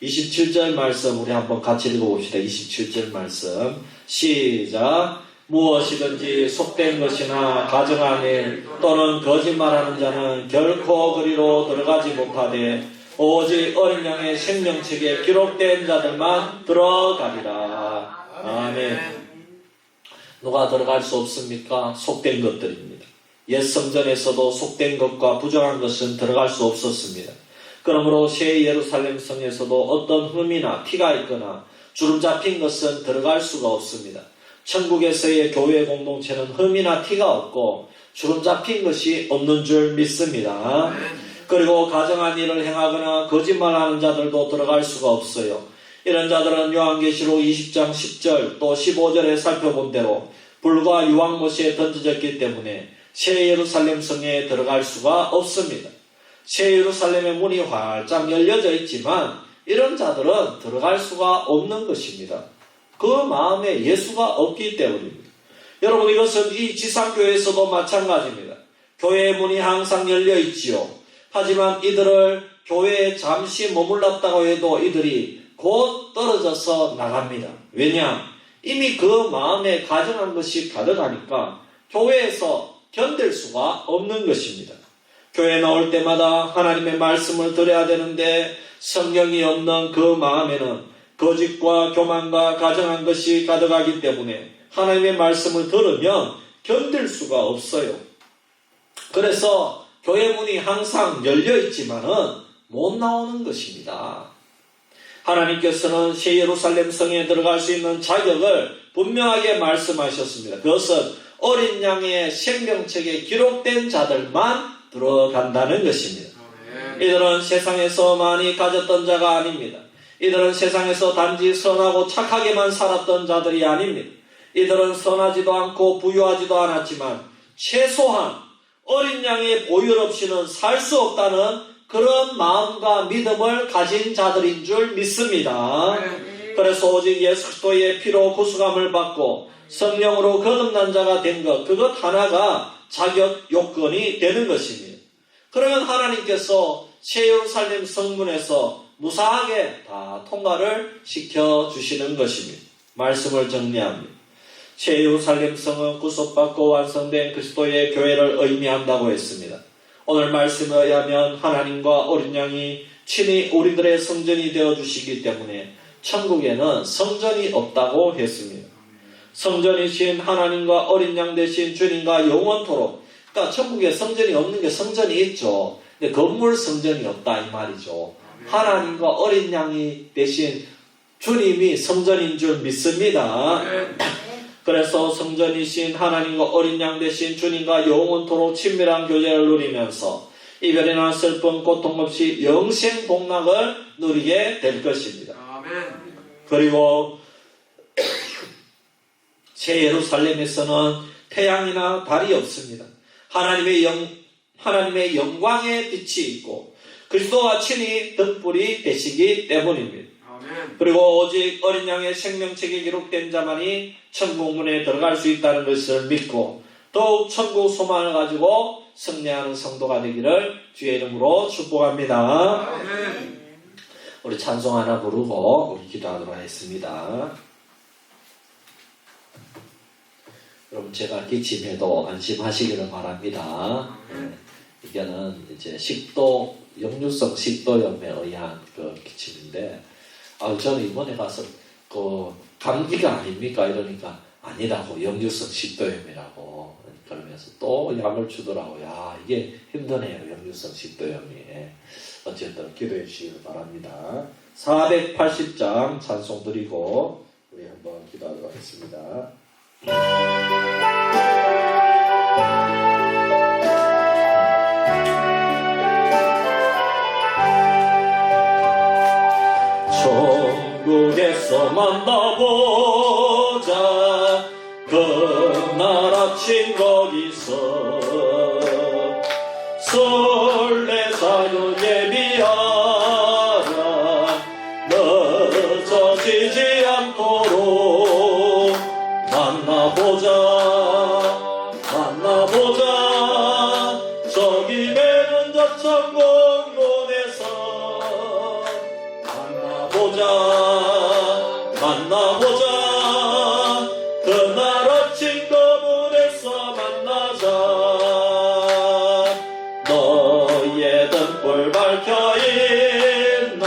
Speaker 1: 27절 말씀 우리 한번 같이 읽어봅시다. 27절 말씀 시작. 무엇이든지 속된 것이나 가증한 일 또는 거짓말하는 자는 결코 그리로 들어가지 못하되 오직 어린 양의 생명책에 기록된 자들만 들어가리라. 아멘. 누가 들어갈 수 없습니까? 속된 것들입니다. 옛 성전에서도 속된 것과 부정한 것은 들어갈 수 없었습니다. 그러므로 새 예루살렘 성에서도 어떤 흠이나 티가 있거나 주름 잡힌 것은 들어갈 수가 없습니다. 천국에서의 교회 공동체는 흠이나 티가 없고 주름 잡힌 것이 없는 줄 믿습니다. 그리고 가정한 일을 행하거나 거짓말하는 자들도 들어갈 수가 없어요. 이런 자들은 요한계시록 20장 10절 또 15절에 살펴본 대로 불과 유황못에 던져졌기 때문에 새 예루살렘 성에 들어갈 수가 없습니다. 새 예루살렘의 문이 활짝 열려져 있지만 이런 자들은 들어갈 수가 없는 것입니다. 그 마음에 예수가 없기 때문입니다. 여러분, 이것은 이 지상교회에서도 마찬가지입니다. 교회의 문이 항상 열려 있지요. 하지만 이들을 교회에 잠시 머물렀다고 해도 이들이 곧 떨어져서 나갑니다. 왜냐? 이미 그 마음에 가정한 것이 가득하니까 교회에서 견딜 수가 없는 것입니다. 교회 나올 때마다 하나님의 말씀을 들어야 되는데 성경이 없는 그 마음에는 거짓과 교만과 가정한 것이 가득하기 때문에 하나님의 말씀을 들으면 견딜 수가 없어요. 그래서 교회 문이 항상 열려 있지만은 못 나오는 것입니다. 하나님께서는 새 예루살렘 성에 들어갈 수 있는 자격을 분명하게 말씀하셨습니다. 그것은 어린 양의 생명책에 기록된 자들만 들어간다는 것입니다. 이들은 세상에서 많이 가졌던 자가 아닙니다. 이들은 세상에서 단지 선하고 착하게만 살았던 자들이 아닙니다. 이들은 선하지도 않고 부유하지도 않았지만 최소한 어린 양의 보혈 없이는 살 수 없다는 그런 마음과 믿음을 가진 자들인 줄 믿습니다. 그래서 오직 예수 그리스도의 피로 구속함을 받고 성령으로 거듭난 자가 된 것, 그것 하나가 자격 요건이 되는 것입니다. 그러면 하나님께서 새 예루살렘 성문에서 무사하게 다 통과를 시켜주시는 것입니다. 말씀을 정리합니다. 새 예루살렘 성은 구속받고 완성된 그리스도의 교회를 의미한다고 했습니다. 오늘 말씀에 의하면 하나님과 어린 양이 친히 우리들의 성전이 되어주시기 때문에 천국에는 성전이 없다고 했습니다. 성전이신 하나님과 어린 양 대신 주님과 영원토록, 그러니까 천국에 성전이 없는 게 성전이 있죠. 근데 건물 성전이 없다 이 말이죠. 하나님과 어린 양이 대신 주님이 성전인 줄 믿습니다. 그래서 성전이신 하나님과 어린 양 대신 주님과 영원토록 친밀한 교제를 누리면서 이별이나 슬픔, 고통 없이 영생 복락을 누리게 될 것입니다. 그리고 새 예루살렘에서는 태양이나 달이 없습니다. 하나님의 영광의 빛이 있고 그리스도가 친히 등불이 되시기 때문입니다. 그리고 오직 어린 양의 생명책에 기록된 자만이 천국 문에 들어갈 수 있다는 것을 믿고 더욱 천국 소망을 가지고 승리하는 성도가 되기를 주의 이름으로 축복합니다. 우리 찬송 하나 부르고 우리 기도하도록 하겠습니다. 여러분 제가 기침해도 안심하시기를 바랍니다. 이게는 이제 식도 역류성 식도염에 의한 그 기침인데 저는 이번에 가서 그 감기가 아닙니까 이러니까 아니라고 역류성 식도염이라고 그러면서 또 약을 주더라고요. 야 이게 힘드네요 역류성 식도염이. 어쨌든 기도해 주시길 바랍니다. 480장 찬송 드리고 우리 한번 기도하도록 하겠습니다. 천국에서 만나보자 그날 아침 거기서 설레사요 예비하라 늦어지지 않도록 만나보자 저기 매는 저천 공원에서 만나보자 그날 아침 거문에서 만나자 너의 등불 밝혀있나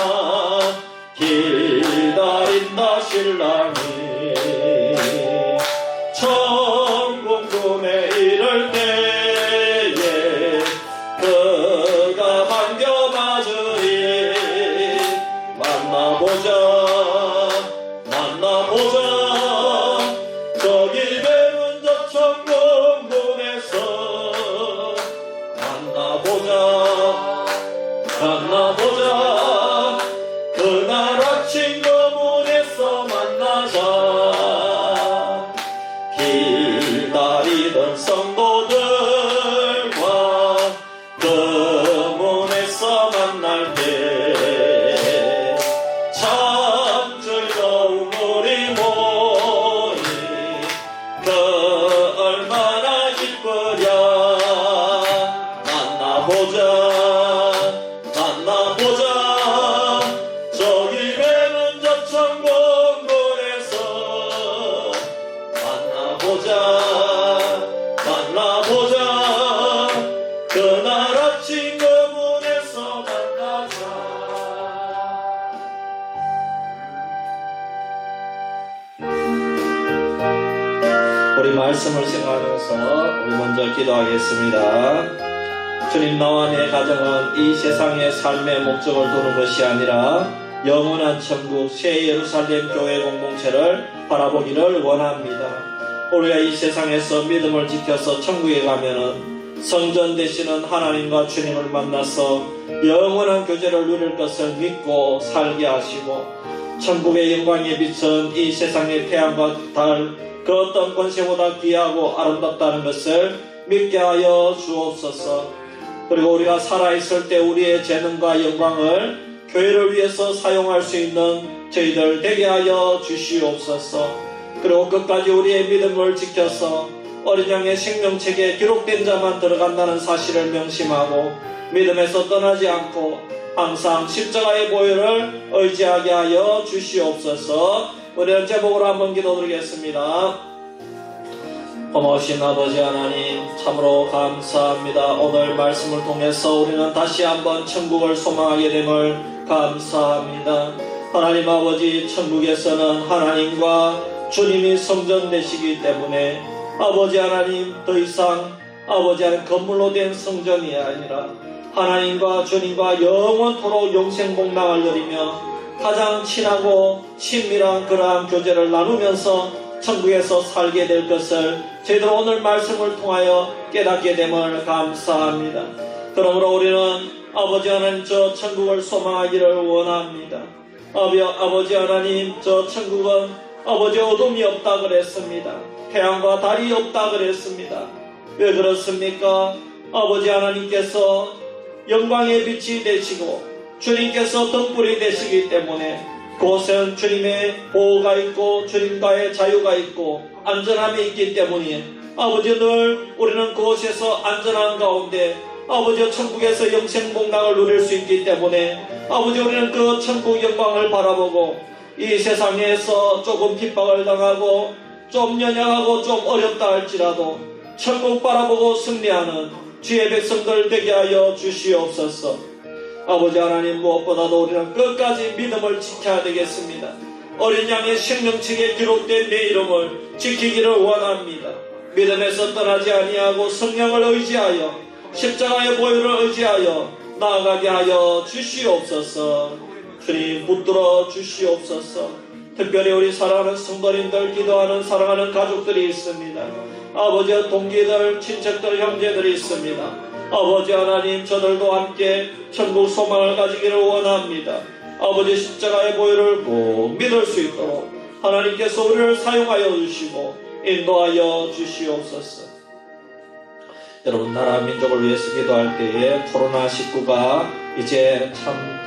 Speaker 1: 기다린다 신랑이 천국 꿈에 이를 때에 그가 반겨 맞으리 만나보자 저기 매운 저천 공원에서 만나보자 그날 아침 거문에서 만나자 기다리던 성도들과 그 문에서 만날 때 참 즐거운 우리 모임 그 얼마나 기쁘랴 만나보자 저기 매는 저천 공원에서 만나보자 그날 아침 거문에서 만나자. 우리 말씀을 생각하면서 우리 먼저 기도하겠습니다. 주님 나와 내 가정은 이 세상의 삶의 목적을 두는 것이 아니라 영원한 천국 새 예루살렘 교회 공동체를 바라보기를 원합니다. 우리가 이 세상에서 믿음을 지켜서 천국에 가면은 성전 되시는 하나님과 주님을 만나서 영원한 교제를 누릴 것을 믿고 살게 하시고 천국의 영광에 비친 이 세상의 태양과 달 그 어떤 권세보다 귀하고 아름답다는 것을 믿게 하여 주옵소서. 그리고 우리가 살아있을 때 우리의 재능과 영광을 교회를 위해서 사용할 수 있는 저희들 되게 하여 주시옵소서. 그리고 끝까지 우리의 믿음을 지켜서 어린 양의 생명책에 기록된 자만 들어간다는 사실을 명심하고 믿음에서 떠나지 않고 항상 십자가의 보혈을 의지하게 하여 주시옵소서. 우리는 제목으로 한번 기도드리겠습니다. 고마우신 아버지 하나님 참으로 감사합니다. 오늘 말씀을 통해서 우리는 다시 한번 천국을 소망하게 됨을 감사합니다. 하나님 아버지, 천국에서는 하나님과 주님이 성전되시기 때문에 아버지 하나님, 더 이상 아버지 하나님 건물로 된 성전이 아니라 하나님과 주님과 영원토록 영생복락을 누리며 가장 친하고 친밀한 그러한 교제를 나누면서 천국에서 살게 될 것을 저희들 오늘 말씀을 통하여 깨닫게 됨을 감사합니다. 그러므로 우리는 아버지 하나님, 저 천국을 소망하기를 원합니다. 아버지 하나님, 저 천국은 아버지 어둠이 없다 그랬습니다. 태양과 달이 없다 그랬습니다. 왜 그렇습니까? 아버지 하나님께서 영광의 빛이 되시고 주님께서 등불이 되시기 때문에 그곳은 주님의 보호가 있고 주님과의 자유가 있고 안전함이 있기 때문에 아버지, 늘 우리는 그곳에서 안전한 가운데 아버지 천국에서 영생복락을 누릴 수 있기 때문에 아버지, 우리는 그 천국 영광을 바라보고 이 세상에서 조금 핍박을 당하고 좀 연약하고 좀 어렵다 할지라도 천국 바라보고 승리하는 주의 백성들 되게 하여 주시옵소서. 아버지 하나님, 무엇보다도 우리는 끝까지 믿음을 지켜야 되겠습니다. 어린 양의 생명책에 기록된 내 이름을 지키기를 원합니다. 믿음에서 떠나지 아니하고 성령을 의지하여 십자가의 보혈을 의지하여 나아가게 하여 주시옵소서. 주님, 붙들어 주시옵소서. 특별히 우리 사랑하는 성도님들, 기도하는 사랑하는 가족들이 있습니다. 아버지, 동기들, 친척들, 형제들이 있습니다. 아버지 하나님, 저들도 함께 천국 소망을 가지기를 원합니다. 아버지, 십자가의 보혈을 꼭 믿을 수 있도록 하나님께서 우리를 사용하여 주시고 인도하여 주시옵소서. 여러분, 나라 민족을 위해서 기도할 때에 코로나19가 이제 참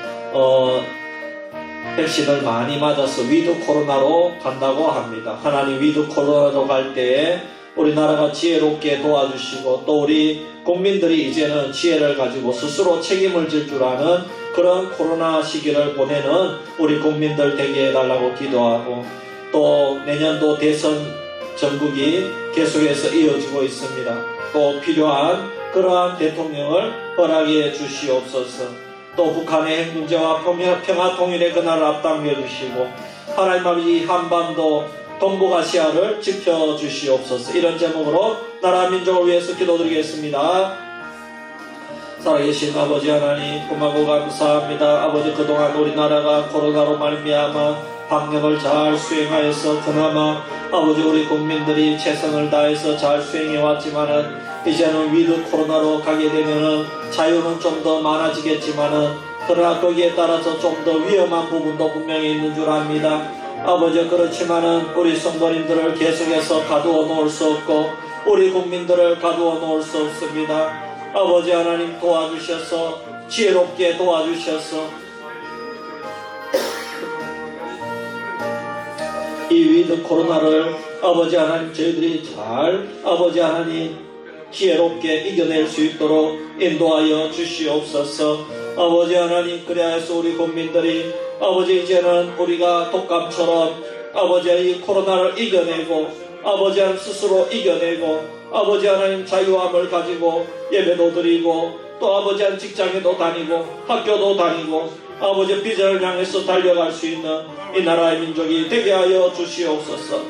Speaker 1: 백신을 많이 맞아서 위드 코로나로 간다고 합니다. 하나님, 위드 코로나로 갈 때에 우리나라가 지혜롭게 도와주시고 또 우리 국민들이 이제는 지혜를 가지고 스스로 책임을 질 줄 아는 그런 코로나 시기를 보내는 우리 국민들 되게 해달라고 기도하고, 또 내년도 대선 전국이 계속해서 이어지고 있습니다. 또 필요한 그러한 대통령을 허락해 주시옵소서. 또 북한의 핵 문제와 평화 통일의 그날을 앞당겨 주시고 하나님 아버지, 한반도 동북아시아를 지켜주시옵소서. 이런 제목으로 나라 민족을 위해서 기도드리겠습니다. 살아계신 아버지 하나님, 고마고 감사합니다. 아버지, 그동안 우리나라가 코로나로 말미암아 방역을 잘 수행하여서 그나마 아버지 우리 국민들이 최선을 다해서 잘 수행해 왔지만은 이제는 위드 코로나로 가게 되면은 자유는 좀 더 많아지겠지만은 그러나 거기에 따라서 좀 더 위험한 부분도 분명히 있는 줄 압니다. 아버지, 그렇지만은 우리 성도님들을 계속해서 가두어 놓을 수 없고 우리 국민들을 가두어 놓을 수 없습니다. 아버지 하나님, 도와주셔서 지혜롭게 도와주셔서 이 위드 코로나를 아버지 하나님, 저희들이 잘 아버지 하나님 지혜롭게 이겨낼 수 있도록 인도하여 주시옵소서. 아버지 하나님, 그래야해서 우리 국민들이 아버지 이제는 우리가 독감처럼 아버지 이 코로나를 이겨내고 아버지 하나님 스스로 이겨내고 아버지 하나님 자유함을 가지고 예배도 드리고 또 아버지 하나님 직장에도 다니고 학교도 다니고 아버지 비전을 향해서 달려갈 수 있는 이 나라의 민족이 되게 하여 주시옵소서.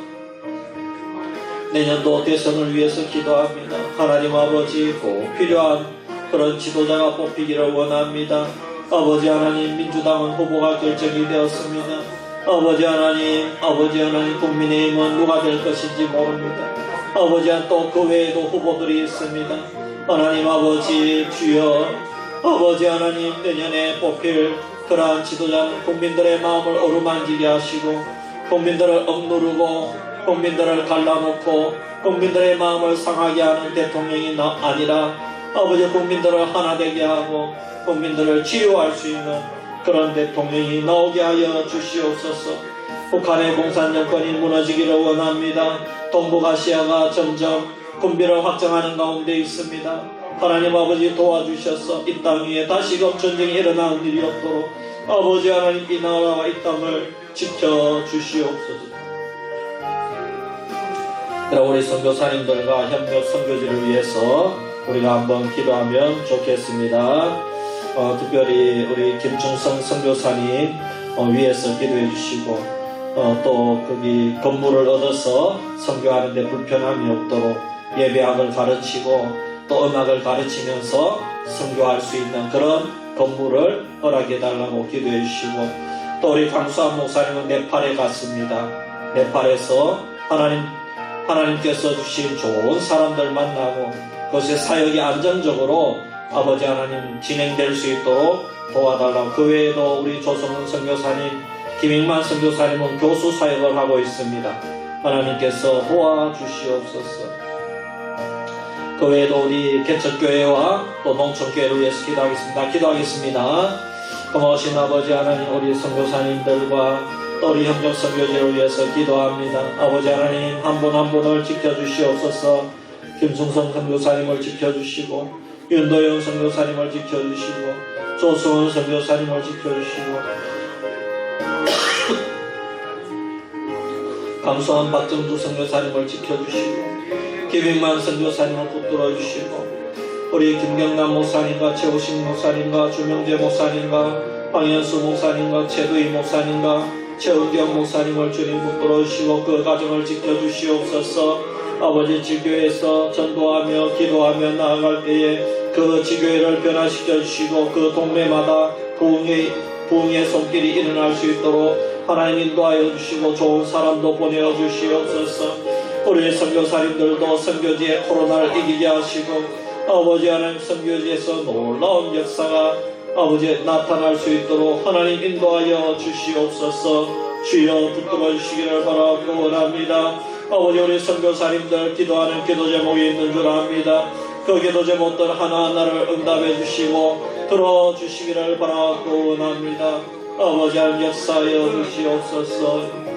Speaker 1: 내년도 대선을 위해서 기도합니다. 하나님 아버지, 꼭 필요한 그런 지도자가 뽑히기를 원합니다. 아버지 하나님, 민주당은 후보가 결정이 되었습니다. 아버지 하나님, 국민의힘은 누가 될 것인지 모릅니다. 아버지 하나님, 또 그 외에도 후보들이 있습니다. 하나님 아버지, 주여 아버지 하나님, 내년에 뽑힐 그러한 지도자는 국민들의 마음을 어루만지게 하시고 국민들을 억누르고 국민들을 갈라놓고 국민들의 마음을 상하게 하는 대통령이 아니라 아버지, 국민들을 하나 되게 하고 국민들을 치유할 수 있는 그런 대통령이 나오게 하여 주시옵소서. 북한의 공산 정권이 무너지기를 원합니다. 동북아시아가 점점 군비를 확장하는 가운데 있습니다. 하나님 아버지, 도와주셔서 이 땅 위에 다시금 전쟁이 일어나는 일이 없도록 아버지 하나님, 이 나라와 이 땅을 지켜주시옵소서. 그럼 우리 선교사님들과 협력 선교지를 위해서 우리가 한번 기도하면 좋겠습니다. 특별히 우리 김충성 선교사님 위해서 기도해 주시고 또 거기 건물을 얻어서 선교하는 데 불편함이 없도록 예배학을 가르치고 또 음악을 가르치면서 선교할 수 있는 그런 건물을 허락해 달라고 기도해 주시고, 또 우리 강수환 목사님은 네팔에 갔습니다. 네팔에서 하나님께서 주신 좋은 사람들 만나고 그것의 사역이 안정적으로 아버지 하나님 진행될 수 있도록 도와달라고. 그 외에도 우리 조성훈 선교사님, 김익만 선교사님은 교수 사역을 하고 있습니다. 하나님께서 도와주시옵소서. 그 외에도 우리 개척교회와 또 농촌교회를 위해서 기도하겠습니다. 고마우신 아버지 하나님, 우리 선교사님들과 또 우리 협력 선교지를 위해서 기도합니다. 아버지 하나님, 한 분 한 분을 지켜주시옵소서. 김승성 선교사님을 지켜주시고, 윤도영 선교사님을 지켜주시고, 조수원 선교사님을 지켜주시고, 강수환 박정주 선교사님을 지켜주시고, 김익만 선교사님을 붙들어주시고, 우리 김경남 목사님과 최우식 목사님과 주명재 목사님과 황현수 목사님과 최두희 목사님과 최은경 목사님을 주님 붙들어주시고 그 가정을 지켜주시옵소서. 아버지, 지교회에서 전도하며 기도하며 나아갈 때에 그 지교회를 변화시켜 주시고 그 동네마다 부흥의 손길이 일어날 수 있도록 하나님 인도하여 주시고 좋은 사람도 보내어 주시옵소서. 우리 선교사님들도 선교지의 코로나를 이기게 하시고 아버지 하나님, 선교지에서 놀라운 역사가 아버지 나타날 수 있도록 하나님 인도하여 주시옵소서. 주여 붙들어 주시기를 바라고 원합니다. 아버지, 우리 선교사님들 기도하는 기도 제목이 있는 줄 압니다. 그 기도 제목들 하나하나를 응답해 주시고 들어주시기를 바라고 원합니다. 아버지 하나님, 역사하여 주시옵소서.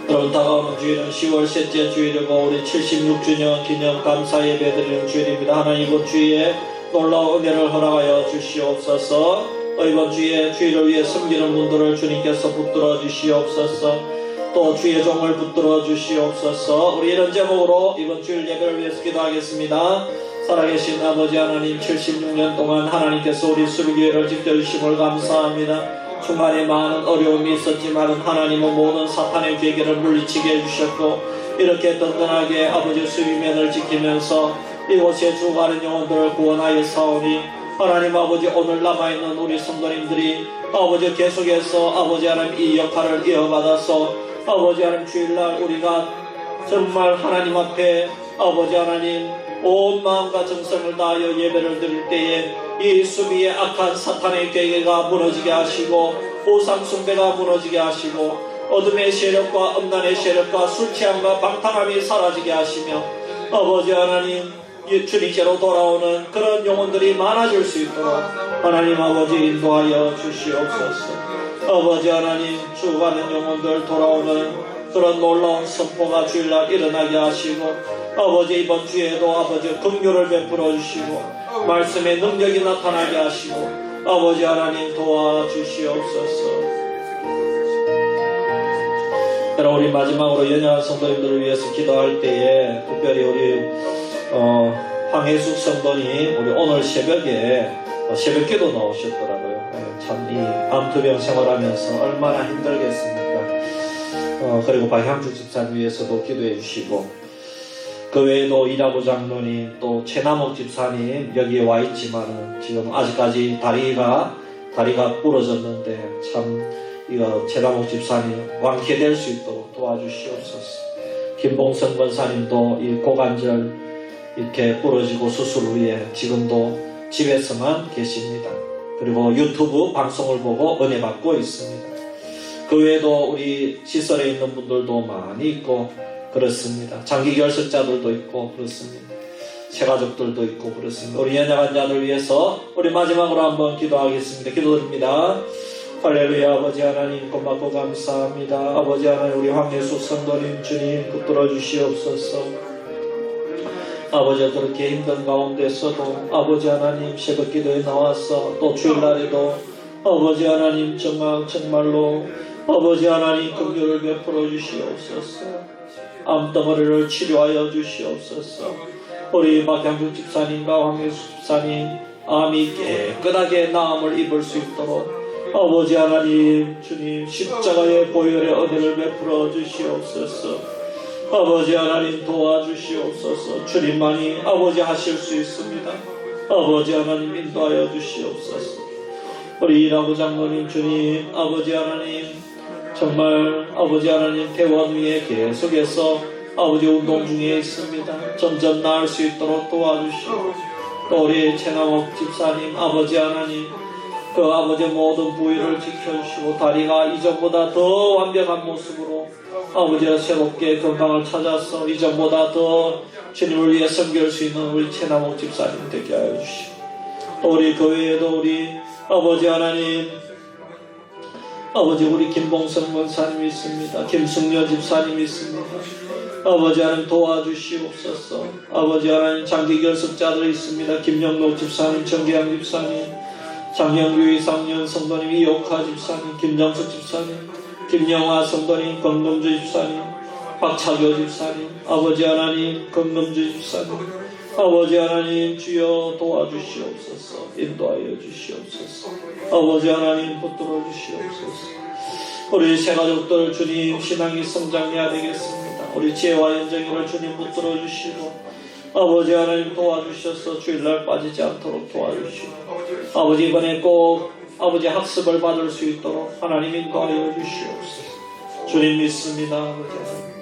Speaker 1: 그럼 다가오는 주일은 10월 셋째 주일이고 우리 76주년 기념 감사 예배 드리는 주일입니다. 하나님, 이번 주에 놀라운 은혜를 허락하여 주시옵소서. 이번 주에 주일을 위해 섬기는 분들을 주님께서 붙들어 주시옵소서. 또 주의 종을 붙들어 주시옵소서. 우리 이런 제목으로 이번 주일 예배를 위해서 기도하겠습니다. 살아계신 아버지 하나님, 76년 동안 하나님께서 우리 수비교회를 지켜주심을 감사합니다. 중간에 많은 어려움이 있었지만 하나님은 모든 사탄의 계계를 물리치게 해주셨고 이렇게 든든하게 아버지 수비면을 지키면서 이곳에 죽어가는 영혼들을 구원하여 사오니 하나님 아버지, 오늘 남아있는 우리 성도님들이 아버지 계속해서 아버지 하나님 이 역할을 이어받아서 아버지 하나님 주일날 우리가 정말 하나님 앞에 아버지 하나님 온 마음과 정성을 다하여 예배를 드릴 때에 이 수비의 악한 사탄의 계계가 무너지게 하시고 우상 숭배가 무너지게 하시고 어둠의 세력과 음란의 세력과 술 취함과 방탕함이 사라지게 하시며 아버지 하나님 주님께로 돌아오는 그런 영혼들이 많아질 수 있도록 하나님 아버지 인도하여 주시옵소서. 아버지 하나님, 죽어가는 영혼들 돌아오는 그런 놀라운 선포가 주일날 일어나게 하시고 아버지, 이번 주에도 아버지 긍휼을 베풀어 주시고 말씀의 능력이 나타나게 하시고 아버지 하나님 도와주시옵소서. 여러분, 우리 마지막으로 연약한 성도님들을 위해서 기도할 때에 특별히 우리 황혜숙 성도님 우리 오늘 새벽에 새벽기도 나오셨더라고요. 참 이 암투병 생활하면서 얼마나 힘들겠습니까. 그리고 박향주 집사님 위해서도 기도해 주시고 그 외에도 이라보 장로님 또 최남옥 집사님 여기에 와 있지만은 지금 아직까지 다리가 부러졌는데 참 이거 최남옥 집사님 완쾌될 수 있도록 도와주시옵소서. 김봉선 권사님도 이 고관절 이렇게 부러지고 수술 후에 지금도 집에서만 계십니다. 그리고 유튜브 방송을 보고 은혜 받고 있습니다. 그 외에도 우리 시설에 있는 분들도 많이 있고 그렇습니다. 장기 결석자들도 있고 그렇습니다. 새가족들도 있고 그렇습니다. 우리 연약한 자들 위해서 우리 마지막으로 한번 기도하겠습니다. 기도드립니다. 할렐루야. 아버지 하나님 고맙고 감사합니다. 아버지 하나님, 우리 황예수 성도님 주님 붙들어 주시옵소서. 아버지, 그렇게 힘든 가운데서도 아버지 하나님 새벽 기도에 나와서 또 주일날에도 아버지 하나님 정말로 아버지 하나님 긍휼을 베풀어 주시옵소서. 암덩어리를 치료하여 주시옵소서. 우리 박향주 집사님과 황혜수 집사님 암이 깨끗하게 나음을 입을 수 있도록 아버지 하나님 주님 십자가의 보혈의 은혜를 베풀어 주시옵소서. 아버지 하나님 도와주시옵소서. 주님만이 아버지 하실 수 있습니다. 아버지 하나님 인도하여 주시옵소서. 우리 이라부 장로님 주님 아버지 하나님 정말 아버지 하나님 퇴원 후에 계속해서 아버지 운동 중에 있습니다. 점점 나을 수 있도록 도와주시고 또 우리 최남옥 집사님 아버지 하나님 그 아버지의 모든 부위를 지켜주시고 다리가 이전보다 더 완벽한 모습으로 아버지가 새롭게 건강을 찾아서 이전보다 더 주님을 위해 섬길 수 있는 우리 최남옥 집사님 되게 하여 주시고 또 우리 그 외에도 우리 아버지 하나님 아버지 우리 김봉성 권사님이 있습니다. 김승려 집사님이 있습니다. 아버지 하나님 도와주시옵소서. 아버지 하나님 장기결석자들 있습니다. 김영록 집사님, 정계양 집사님, 장영규 이상년 성도님, 이옥하 집사님, 김정숙 집사님, 김영화 성도님, 권금주 집사님, 박차교 집사님, 아버지 하나님 권금주 집사님, 아버지 하나님 주여 도와주시옵소서. 인도하여 주시옵소서. 아버지 하나님 붙들어 주시옵소서. 우리 새 가족들 주님 신앙이 성장해야 되겠습니다. 우리 지혜와 연정이를 주님 붙들어 주시고 아버지 하나님 도와주셔서 주일날 빠지지 않도록 도와주시고 아버지 이번에 꼭 아버지 학습을 받을 수 있도록 하나님 인도하여 주시옵소서. 주님 믿습니다. 아버지 하나님.